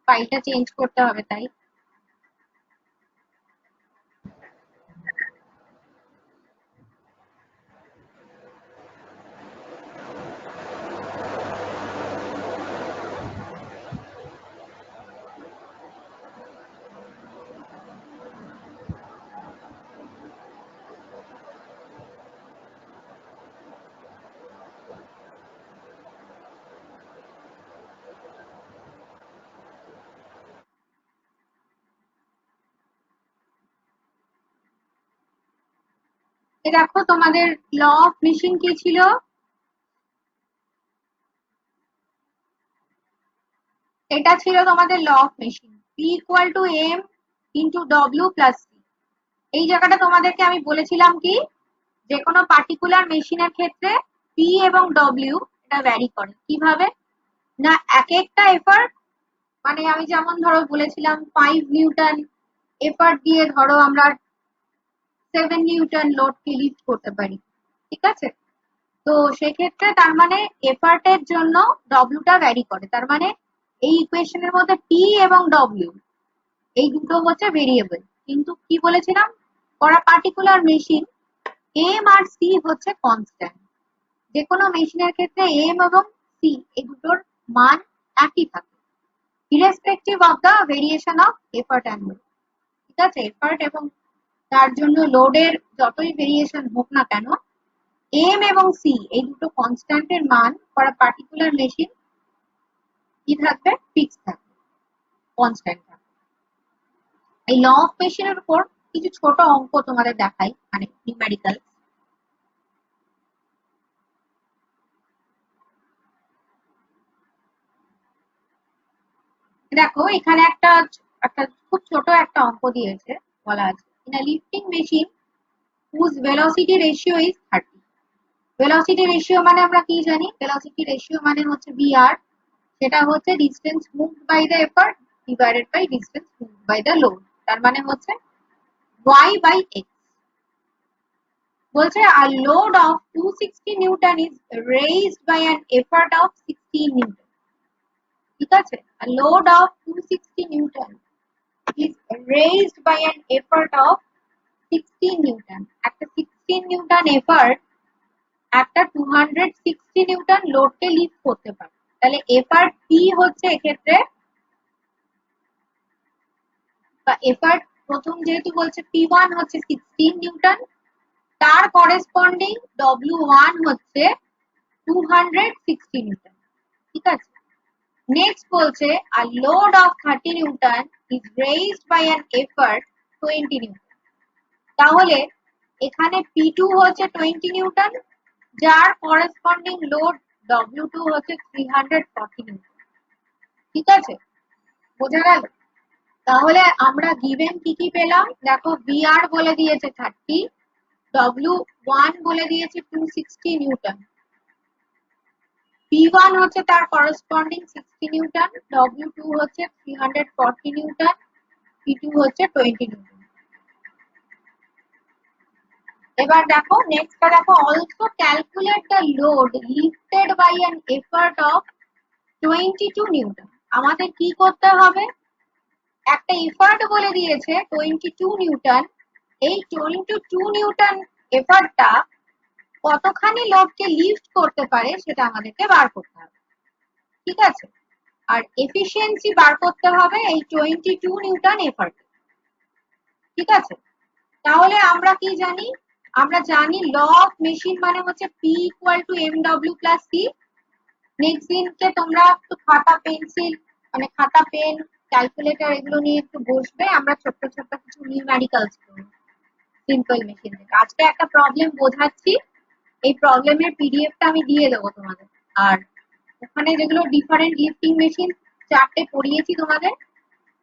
ফাইলটা চেঞ্জ করতে হবে তাই। দেখো তোমাদের ল অফ মেশিন কি ছিল? এটা ছিল তোমাদের law of machine, P equal to M into W plus C. এই জায়গাটা তোমাদেরকে আমি বলেছিলাম কি, যে কোনো পার্টিকুলার মেশিনের ক্ষেত্রে পি এবং ডব্লিউ এটা ভ্যারি করে। কিভাবে না, এক একটা এফার্ট, মানে আমি যেমন ধরো বলেছিলাম 5 নিউটন এফার্ট দিয়ে ধরো আমরা 7 নিউটন লোডকে লিফট করতে পারি, ঠিক আছে? তো সেক্ষেত্রে তার মানে এফার্টের জন্য ডব্লিউটা ভ্যারি করে। তার মানে এই ইকুয়েশনের মধ্যে পি এবং ডব্লিউ এই দুটো হচ্ছে ভেরিয়েবল, কিন্তু কি বলেছিলাম, for a particular machine M আর সি হচ্ছে কনস্ট্যান্ট। যে কোনো মেশিনের ক্ষেত্রে এম এবং সি এই দুটোর মান একই থাকে, irrespective of the variation of effort and load. ঠিক আছে, এফার্ট এবং তার জন্য লোডের যতই ভেরিয়েশন হোক না কেন, এম এবং সি এই দুটো কনস্ট্যান্টের মান ফর আ পার্টিকুলার মেশিন কি থাকবে, ফিক্স থাকবে, কনস্ট্যান্ট থাকবে। এই ল অফ মেশিনের উপর কিছু ছোট অঙ্ক তোমাদের দেখাই, মানে নিউমেরিক্যাল। দেখো এখানে একটা একটা খুব ছোট একটা অঙ্ক দিয়েছে, বলা আছে in a lifting machine whose velocity ratio is 30। Velocity ratio মানে আমরা কি জানি, ভেলোসিটি রেশিও মানে হচ্ছে ভিআর, সেটা হচ্ছে distance moved by the effort divided by distance moved by the load, তার মানে হচ্ছে y বাই এক্স। বলছে a load of 260 newton is raised by an effort of 16 newton. ঠিক আছে, a load of 260 newton is raised by an effort of 16 newton. একটা 16 Newton effort একটা 260 Newton লোডকে lift করতে পারে। তাহলে এফার্ট পি হচ্ছে এক্ষেত্রে, বা এফার্ট প্রথম যেহেতু বলছে P1 হচ্ছে 16 নিউটন, তার করেসপন্ডিং W1 হচ্ছে 260 নিউটন। ঠিক আছে, নেক্সট বলছে a load of 30 Newton is raised by an effort 20 Newton. তাহলে এখানে P2 হচ্ছে 20 নিউটন, যার করেসপন্ডিং লোড W2 হচ্ছে 340 নিউটন। ঠিক আছে, বোঝা গেল? তাহলে আমরা গিভেন কি কি পেলাম, দেখো VR বলে দিয়েছে 30, W1 বলে দিয়েছে 260 নিউটন, P1 হচ্ছে তার করেসপন্ডিং 60 নিউটন, W2 হচ্ছে 340 নিউটন, P2 হচ্ছে 20 নিউটন। এবার দেখো নেক্সটটা দেখো, also calculate the load lifted by an effort of 22 newton. আমাদের কি করতে হবে, একটা এফার্ট বলে দিয়েছে 22 নিউটন, এই 22 নিউটন এফার্টটা কতখানি লোডকে লিফট করতে পারে সেটা আমাদেরকে বার করতে হবে। ঠিক আছে, আর এফিসিয়েন্সি বার করতে হবে এই 22 নিউটন এফার্ট। ঠিক আছে, তাহলে আমরা কি জানি, আমরা জানি ল অফ মেশিন মানে হচ্ছে P equal to M W plus C. Next দিনকে তোমরা একটু খাতা পেন্সিল, মানে খাতা পেন ক্যালকুলেটর এগুলো নিয়ে একটু বসবে, আমরা ছোট্ট ছোট্ট কিছু নিউমেরিক্যালস করব সিম্পল মেশিন থেকে। আজকে একটা প্রবলেম বোঝাচ্ছি, এই প্রবলেমের পিডিএফটা আমি দিয়ে দেবো তোমাদের, আর ওখানে যেগুলো ডিফারেন্ট লিফটিং মেশিন চারটে পড়িয়েছি তোমাদের,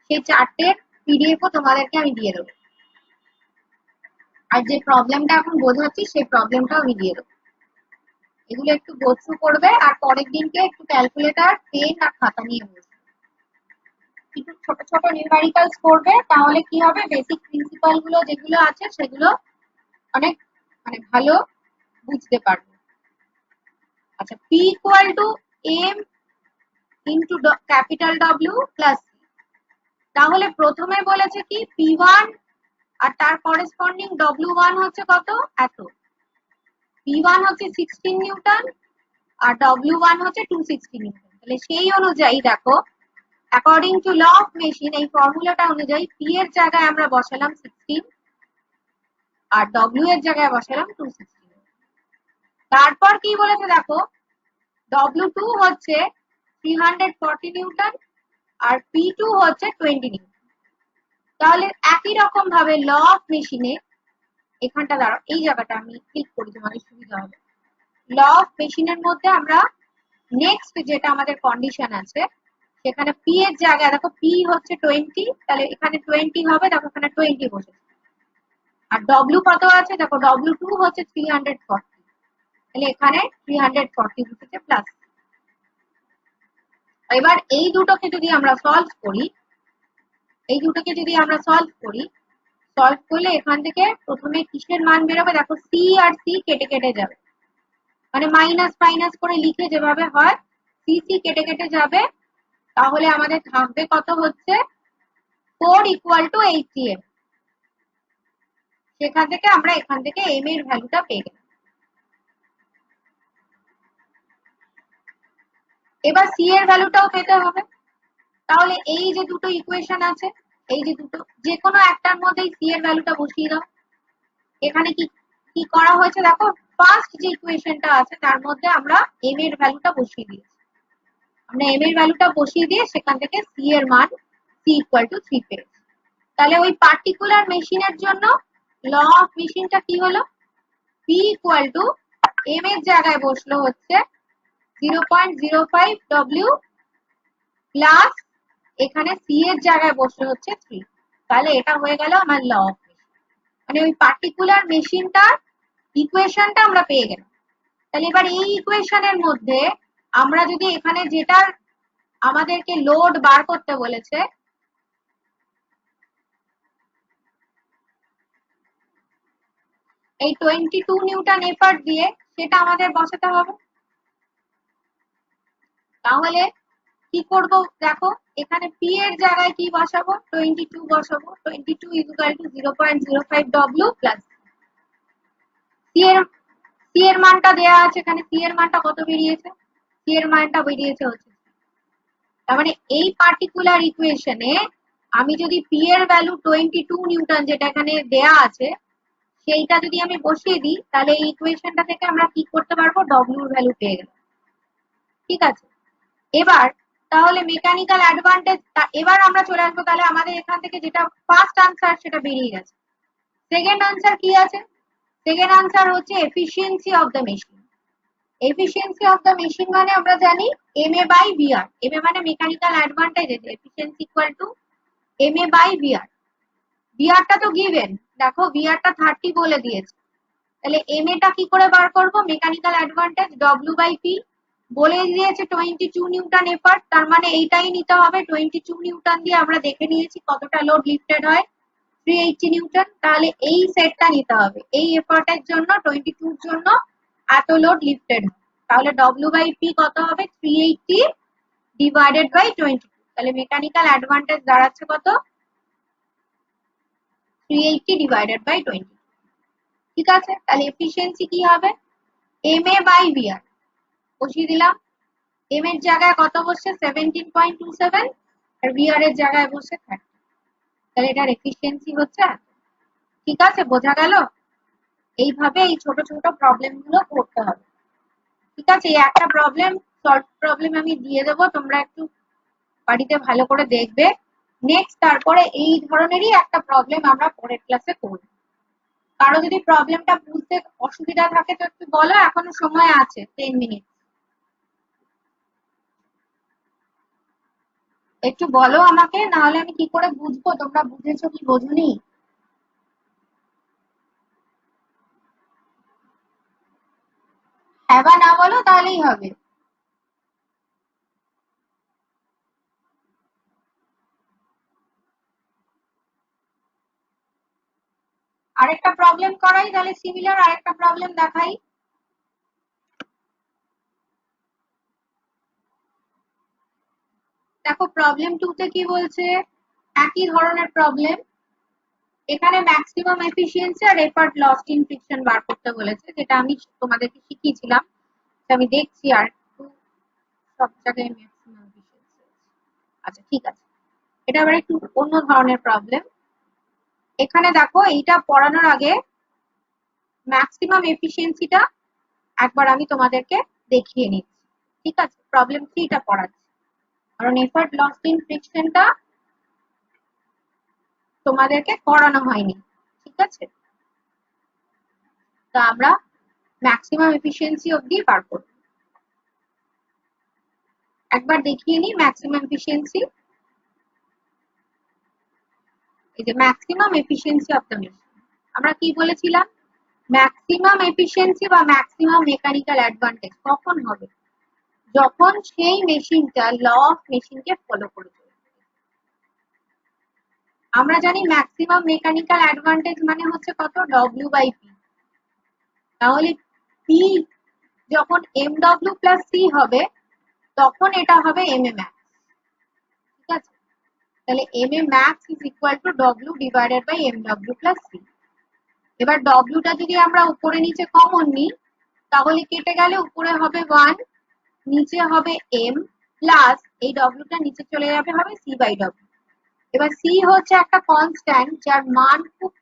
সেই চারটের পিডিএফও তোমাদেরকে আমি দিয়ে দেবো, আর যে প্রবলেমটা এখন বোঝাচ্ছি সেই প্রবলেমটাও আমি দিয়ে দেবো। এগুলো একটু গোথ্রু করবে, আর পরের দিনকে একটু ক্যালকুলেটর পেন আর খাতা নিয়ে বসবে, একটু ছোট ছোট নিউমেরিক্যালস করবে, তাহলে কি হবে, বেসিক প্রিন্সিপাল গুলো যেগুলো আছে সেগুলো অনেক মানে ভালো বুঝতে পারবে। আচ্ছা, P equal to M into capital W plus C. তাহলে প্রথমে বলেছে কি P1 আর তার করেসপন্ডিং W1 হচ্ছে কত, এত। P1 হচ্ছে 16 নিউটন আর W1 হচ্ছে 260 নিউটন। তাহলে সেই অনুযায়ী দেখো, according to law of machine এই ফর্মুলাটা অনুযায়ী P এর জায়গায় আমরা বসালাম 16 আর W এর জায়গায় বসালাম 260। তারপর কি বলেছে দেখো, W2 হচ্ছে 340 নিউটন আর P2 হচ্ছে 20 নিউটন। তাহলে একই রকম ভাবে ল অফ মেশিনে এখানটা দাঁড়াও, এই জায়গাটা আমি ক্লিক করি তোমাদের সুবিধা হবে। ল অফ মেশিনের মধ্যে আমরা নেক্সট যেটা আমাদের কন্ডিশন আছে সেখানে পি এর জায়গায় দেখো পি হচ্ছে 20, তাহলে এখানে 20 হবে, দেখো এখানে 20 বসেছে। আর ডব্লিউ কত আছে দেখো, ডব্লিউ2 হচ্ছে 340, তাহলে এখানে 340 বসেছে প্লাস। এবার এই দুটোকে যদি আমরা সলভ করি, সলভ করলে এখান থেকে প্রথমে কিসের মান বেরোবে দেখো, সি আর সি কেটে কেটে যাবে, মানে মাইনাস মাইনাস করে লিখে যেভাবে হয় সি সি কেটে কেটে যাবে, তাহলে আমাদের থাকবে কত হচ্ছে 4 = 80m। সেখান থেকে আমরা এখান থেকে এম এর ভ্যালুটা পেয়ে গেলাম। এবার সি এর ভ্যালুটাও পেতে হবে, তাহলে এই যে দুটো ইকুয়েশন আছে, এই যে দুটো যে কোনো একটার মধ্যে সি এর ভ্যালুটা বসিয়ে দাও। এখানে কি কি করা হয়েছে দেখো, ফার্স্ট যে ইকুয়েশনটা আছে তার মধ্যে আমরা এম এর ভ্যালুটা বসিয়ে দিয়েছি। আমরা এম এর ভ্যালুটা বসিয়ে দিয়ে সেখান থেকে সি এর মান সি = 3 পেয়েছি। তাহলে ওই পার্টিকুলার মেশিনের জন্য ল অফ মেশিনটা কি হলো, পি = এম এর জায়গায় বসলো হচ্ছে 0.05W প্লাস এখানে সি এর জায়গায় বসলো হচ্ছে 3। তাহলে এটা হয়ে গেল আমার ল অফ মেশিন, মানে ওই পার্টিকুলার মেশিনটার ইকুয়েশনটা আমরা পেয়ে গেলাম। তাহলে এবার এই ইকুয়েশনের মধ্যে আমরা যদি এখানে যেটার আমাদেরকে লোড বার করতে বলেছে, এই 22 নিউটন এফার্ট দিয়ে সেটা আমাদের বসাতে হবে। তাহলে কি করব দেখো, এখানে পি এর জায়গায় কি বসাবো, 22 বসাবো। 22 = 0.05W প্লাস সি এর মানটা দেয়া আছে, এখানে সি এর মানটা কত বেরিয়েছে, সি এর মানটা বেরিয়েছে হচ্ছে, তার মানে এই পার্টিকুলার ইকুয়েশনে আমি যদি পি এর ভ্যালু 22 নিউটন যেটা এখানে দেয়া আছে সেইটা যদি আমি বসিয়ে দিই, তাহলে এই ইকুয়েশনটা থেকে আমরা কি করতে পারবো, ডব্লিউ এর ভ্যালু পেয়ে গেলাম। ঠিক আছে, এবার তাহলে মেকানিক্যাল অ্যাডভান্টেজ, এবার আমরা চলে আসবো, তাহলে আমাদের এখান থেকে যেটা ফার্স্ট আনসার সেটা বেরিয়ে গেছে। সেকেন্ড আনসার কি আছে, সেকেন্ড আনসার হচ্ছে efficiency of the machine. Efficiency of the machine মানে আমরা জানি MA/VR, MA মানে মেকানিক্যাল অ্যাডভান্টেজ, এফিসিয়েন্সি = MA/VR। ভিআরটা তো গিভেন, দেখো ভিআরটা 30 বলে দিয়েছে, তাহলে এমএটা কি করে বার করব, মেকানিক্যাল অ্যাডভান্টেজ W/P বলে দিয়েছে 22 নিউটন এফার্ট, তার মানে এইটাই নিতে হবে। 22 নিউটন দিয়ে আমরা দেখে নিয়েছি কতটা লোড লিফটেড হয়, 380 নিউটন, তাহলে এই সেটটা নিতে হবে। এই এফার্টের জন্য 22 এর জন্য এত লোড লিফটেড হয়, তাহলে W/P কত হবে, 380 / 22, তাহলে মেকানিক্যাল অ্যাডভান্টেজ দাঁড়াচ্ছে কত, 380 / 20। ঠিক আছে, তাহলে এফিসিয়েন্সি কি হবে, MA/VR বসিয়ে দিলাম। এম এর জায়গায় কত বসছে 17.27 আর VR এর জায়গায় বসছে 30, তাহলে এটার এফিসিয়েন্সি হচ্ছে। ঠিক আছে, বোঝা গেল? এইভাবে এই ছোট ছোট প্রবলেম গুলো করতে হবে। ঠিক আছে, এই একটা প্রবলেম আমি দিয়ে দেবো, তোমরা একটু বাড়িতে ভালো করে দেখবে। নেক্সট তারপরে এই ধরনেরই একটা প্রবলেম আমরা পরের ক্লাসে করব। কারো যদি প্রবলেমটা বুঝতে অসুবিধা থাকে তো একটু বলো, এখনো সময় আছে 10 মিনিট, একটু বলো আমাকে, নাহলে আমি কি করে বুঝবো তোমরা বুঝেছো কি বোঝোনি। হ্যাঁ বা না বলো, তাহলেই হবে। আরেকটা প্রবলেম করাই, তাহলে সিমিলার আরেকটা প্রবলেম দেখাই। দেখো প্রবলেম 2 তে কি বলছে, একই ধরনের প্রবলেম, এখানে ম্যাক্সিমাম এফিসিয়েন্সি আর এফার্ট লস্ট ইন ফ্রিকশন বার করতে বলেছে, যেটা আমি তোমাদেরকে শিখিয়েছিলাম। আমি দেখছি আর একটু সব জায়গায় ম্যাক্সিমাম এফিসিয়েন্সি। আচ্ছা ঠিক আছে, এটা আবার একটু অন্য ধরনের প্রবলেম। এখানে দেখো এইটা পড়ানোর আগে ম্যাক্সিমাম এফিসিয়েন্সিটা একবার আমি তোমাদেরকে দেখিয়ে নিচ্ছি। ঠিক আছে, প্রবলেম 3টা পড়াচ্ছি, কারণ এফার্ট লস্ট ইন ফ্রিকশনটা তোমাদেরকে করানো হয়নি। ঠিক আছে, তা আমরা ম্যাক্সিমাম এফিসিয়েন্সি অবধি বার করব। একবার দেখিয়ে নিই ম্যাক্সিমাম এফিসিয়েন্সি। এই যে maximum efficiency of the machine, আমরা কি বলেছিলাম, ম্যাক্সিমাম এফিসিয়েন্সি বা ম্যাক্সিমাম মেকানিক্যাল অ্যাডভান্টেজ কখন হবে, যখন সেই মেশিনটা ল অফ মেশিনকে ফলো করে চলবে। আমরা জানি ম্যাক্সিমাম মেকানিক্যাল অ্যাডভান্টেজ মানে হচ্ছে কত, W/P। তাহলে P যখন MW প্লাস C হবে তখন এটা হবে MA max। ঠিক আছে, তাহলে MA max is equal to W divided by MW plus C। এবার W টা যদি আমরা উপরে নিচে কমন নিই তাহলে কেটে গেলে উপরে হবে 1, নিচে হবে M প্লাস এই W টা নিচে চলে যাবে, হবে C/W। এবার C হচ্ছে একটা কনস্ট্যান্ট যার মান খুব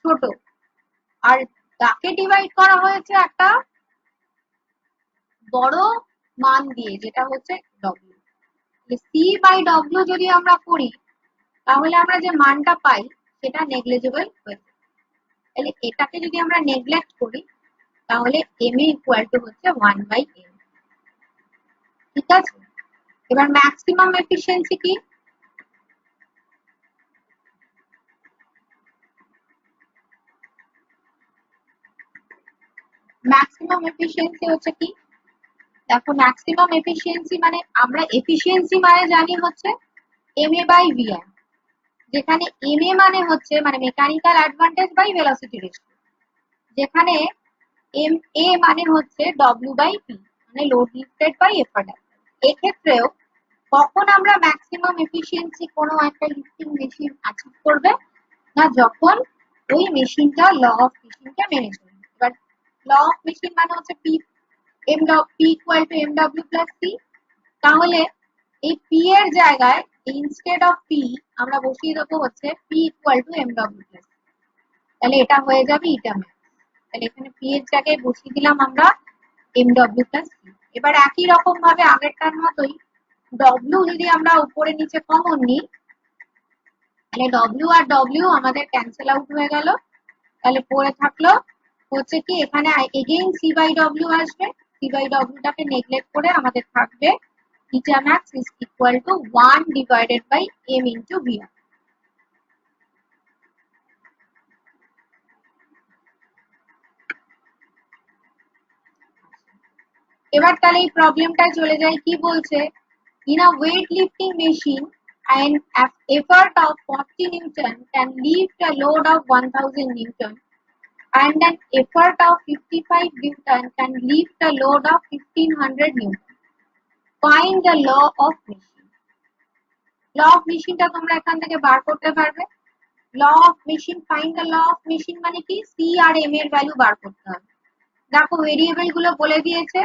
ছোট, আর তাকে ডিভাইড করা হয়েছে একটা বড় মান দিয়ে যেটা হচ্ছে W। C/W যদি আমরা করি তাহলে আমরা যে মানটা পাই সেটা নেগলিজেবল হয়ে যায়। তাহলে এটাকে যদি আমরা নেগলেক্ট করি তাহলে MA ইকুয়াল টু হচ্ছে 1/M। ঠিক আছে, এবার ম্যাক্সিমাম এফিসিয়েন্সি কি, ম্যাক্সিমাম এফিসিয়েন্সি হচ্ছে কি, দেখো ম্যাক্সিমাম এফিসিয়েন্সি মানে আমরা এফিসিয়েন্সি মানে জানি হচ্ছে MA/VI, যেখানে MA মানে হচ্ছে মানে mechanical advantage by velocity ratio, যেখানে MA মানে হচ্ছে W/P মানে লোড লিফটেড বাই এফর্ট। এক্ষেত্রেও কখন আমরা ম্যাক্সিমাম এফিসিয়েন্সি কোনো একটা লিফটিং মেশিন অ্যাচিভ করবে, না যখন ওই মেশিনটা ল অফ মেশিনকে মেনে চলবে। এবার ল অফ মেশিন মানে হচ্ছে P equal to MW plus C। তাহলে এই P এর জায়গায় ইনস্টেড অফ P আমরা বসিয়ে দেবো হচ্ছে P equal to MW plus C। তাহলে এটা হয়ে যাবে ইটা ম্যাক্স। তাহলে এখানে P এর জায়গায় বসিয়ে দিলাম আমরা MW প্লাস C। এবার একই রকম ভাবে আগেরটার মতোই W যদি আমরা উপরে নিচে কমন নিই তাহলে W আর W আমাদের ক্যান্সেল আউট হয়ে গেল। তাহলে পড়ে থাকলো হচ্ছে কি, এখানে এগেইন C/W আসবে, C/W টাকে নেগলেক্ট করে আমাদের থাকবে eta max is equal to 1 divided by M into VR। এবার তাহলে এই প্রবলেমটায় চলে যাই, কি বলছে, in a weightlifting machine an effort of 40 Newton can lift a load of 1000 Newton and an effort of 55 Newton can lift a load of 1500 Newton. Find the law of machine. Law of machine টা তোমরা এখান থেকে বার করতে পারবে। Law of machine, find the law of machine মানে কি, C আর M এর value বার করতে হবে। দেখো ভেরিয়েবল গুলো বলে দিয়েছে,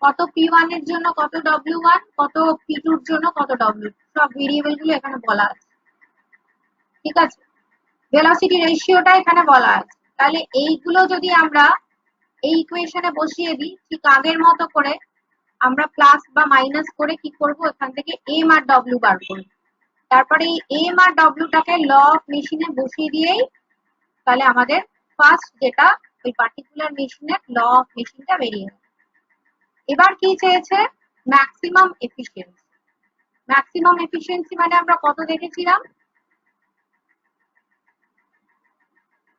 কত P1 এর জন্য কত W1, কত P2 এর জন্য কত W2, সব ভেরিয়েবল গুলো এখানে বলা আছে। ঠিক আছে, ভেলোসিটি রেশিওটা এখানে বলা আছে। তাহলে এইগুলো যদি আমরা এই ইকুয়েশনে বসিয়ে দিই ঠিক আগের মতো করে, আমরা প্লাস বা মাইনাস করে কি করব, এখান থেকে M আর W বার করব। তারপরে এই M আর W টাকে ল অফ মেশিনে বসিয়ে দিয়েই তাহলে আমাদের ফার্স্ট যেটা ওই পার্টিকুলার মেশিনের ল অফ মেশিনটা বেরিয়ে গেল। এবার কি চেয়েছে, ম্যাক্সিমাম এফিসিয়েন্সি। ম্যাক্সিমাম এফিসিয়েন্সি মানে আমরা কত দেখেছিলাম,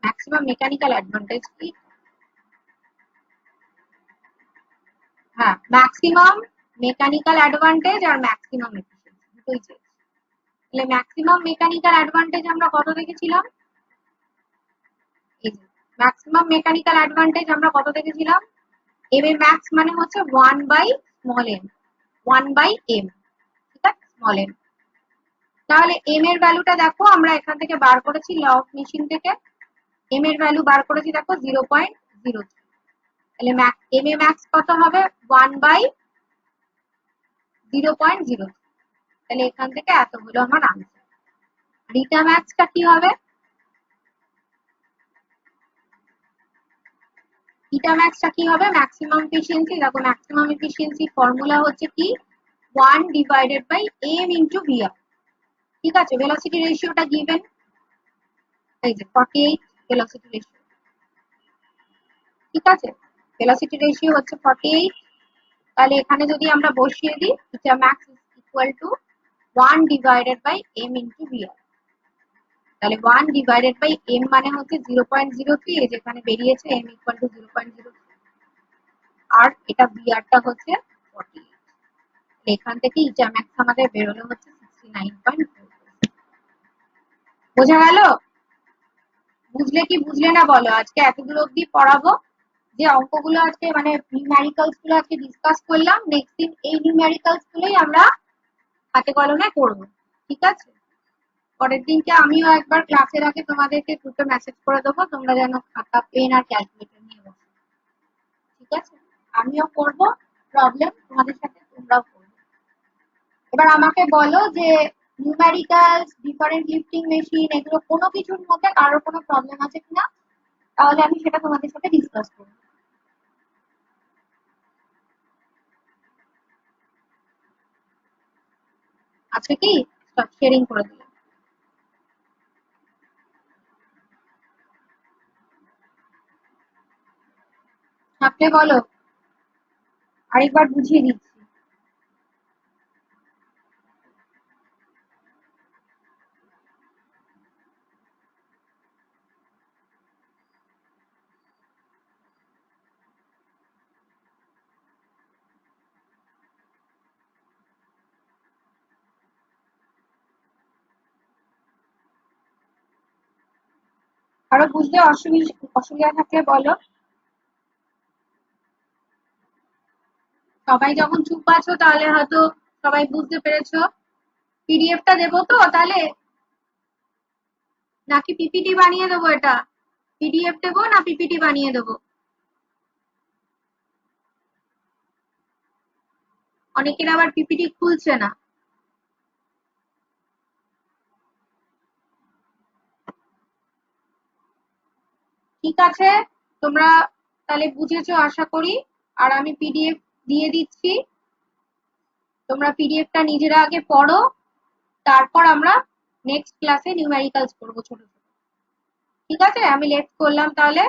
ম্যাক্সিমাম মেকানিক্যাল অ্যাডভান্টেজ কি, হ্যাঁ ম্যাক্সিমাম মেকানিক্যাল অ্যাডভান্টেজ আর ম্যাক্সিমাম এফিসিয়েন্সি দুটোই চেয়েছে। তাহলে ম্যাক্সিমাম মেকানিক্যাল অ্যাডভান্টেজ আমরা কত দেখেছিলাম, এই যে ম্যাক্সিমাম মেকানিক্যাল অ্যাডভান্টেজ আমরা কত দেখেছিলাম, MA max মানে হচ্ছে 1/m, 1/m, ঠিক আছে, স্মল m। তাহলে M এর ভ্যালুটা দেখো আমরা এখান থেকে বার করেছি ল অফ মেশিন থেকে, M এর ভ্যালু বার করেছি দেখো 0.03। তাহলে MA max কত হবে, 1/0.03। তাহলে এখান থেকে এত হলো আমার আনসার। আর ইটা ম্যাক্সটা কি হবে, ইটা ম্যাক্সটা কি হবে, ম্যাক্সিমাম এফিসিয়েন্সি। দেখো ম্যাক্সিমাম এফিসিয়েন্সি ফর্মুলা হচ্ছে কি 1 divided by M into VR। ঠিক আছে, ভেলোসিটি রেশিওটা গিভেন, এই যে 48 ভেলোসিটি রেশিও। ঠিক আছে, ভেলোসিটি রেশিও হচ্ছে 48। তাহলে এখানে যদি আমরা বসিয়ে দিই eta max is equal to 1 divided by m into VR. তাহলে 1 ডিভাইডেড বাই m মানে হচ্ছে 0.03, যেখানে বেরিয়েছে m ইকুয়াল টু 0.03, আর এটা ভিআরটা হচ্ছে 48। এখান থেকে ইটা ম্যাক্স আমাদের বেরোলো হচ্ছে 69.4। বোঝা গেল? বুঝলে কি বুঝলে না বলো? আজকে এতদূর অব্দি পড়াবো, যে অঙ্কগুলো আজকে মানে নিউমেরিক্যালস গুলো আজকে ডিসকাস করলাম, নেক্সট দিন এই নিউমেরিক্যালস গুলোই আমরা হাতে কলমে করব। ঠিক আছে, পরের দিনকে আমিও একবার ক্লাসের আগে তোমাদেরকে গ্রুপে মেসেজ করে দেবো, তোমরা যেন খাতা পেন আর ক্যালকুলেটর নিয়ে বসো। ঠিক আছে, আমিও করব প্রবলেম তোমাদের সাথে, তোমরাও করবে। এবার আমাকে বলো যে নিউমেরিক্যালস, ডিফারেন্ট লিফটিং মেশিন, এগুলো কোনো কিছুর মধ্যে কারোর কোনো প্রবলেম আছে কিনা, তাহলে আমি সেটা তোমাদের সাথে ডিসকাস করব। আজকে কি স্টপ শেয়ারিং করে দিলাম। থাকলে বলো, আরেকবার বুঝিয়ে দিচ্ছি। আরো বুঝতে অসুবিধা থাকলে বলো। সবাই যখন চুপ আছো তাহলে হয়তো সবাই বুঝতে পেরেছো। পিডিএফটা দেবো তো তাহলে, নাকি পিপিটি বানিয়ে দেবো? এটা পিডিএফ দেবো না পিপিটি বানিয়ে দেবো? অনেকের আবার পিপিটি খুলছে না। ঠিক আছে, তোমরা তাহলে বুঝেছো আশা করি। আর আমি পিডিএফ দিয়ে দিচ্ছি, তোমরা পিডিএফটা নিজেরা আগে পড়ো, তারপর আমরা নেক্সট ক্লাসে নিউমেরিক্যালস করবো ছোট ছোট। ঠিক আছে, আমি লেট করলাম তাহলে।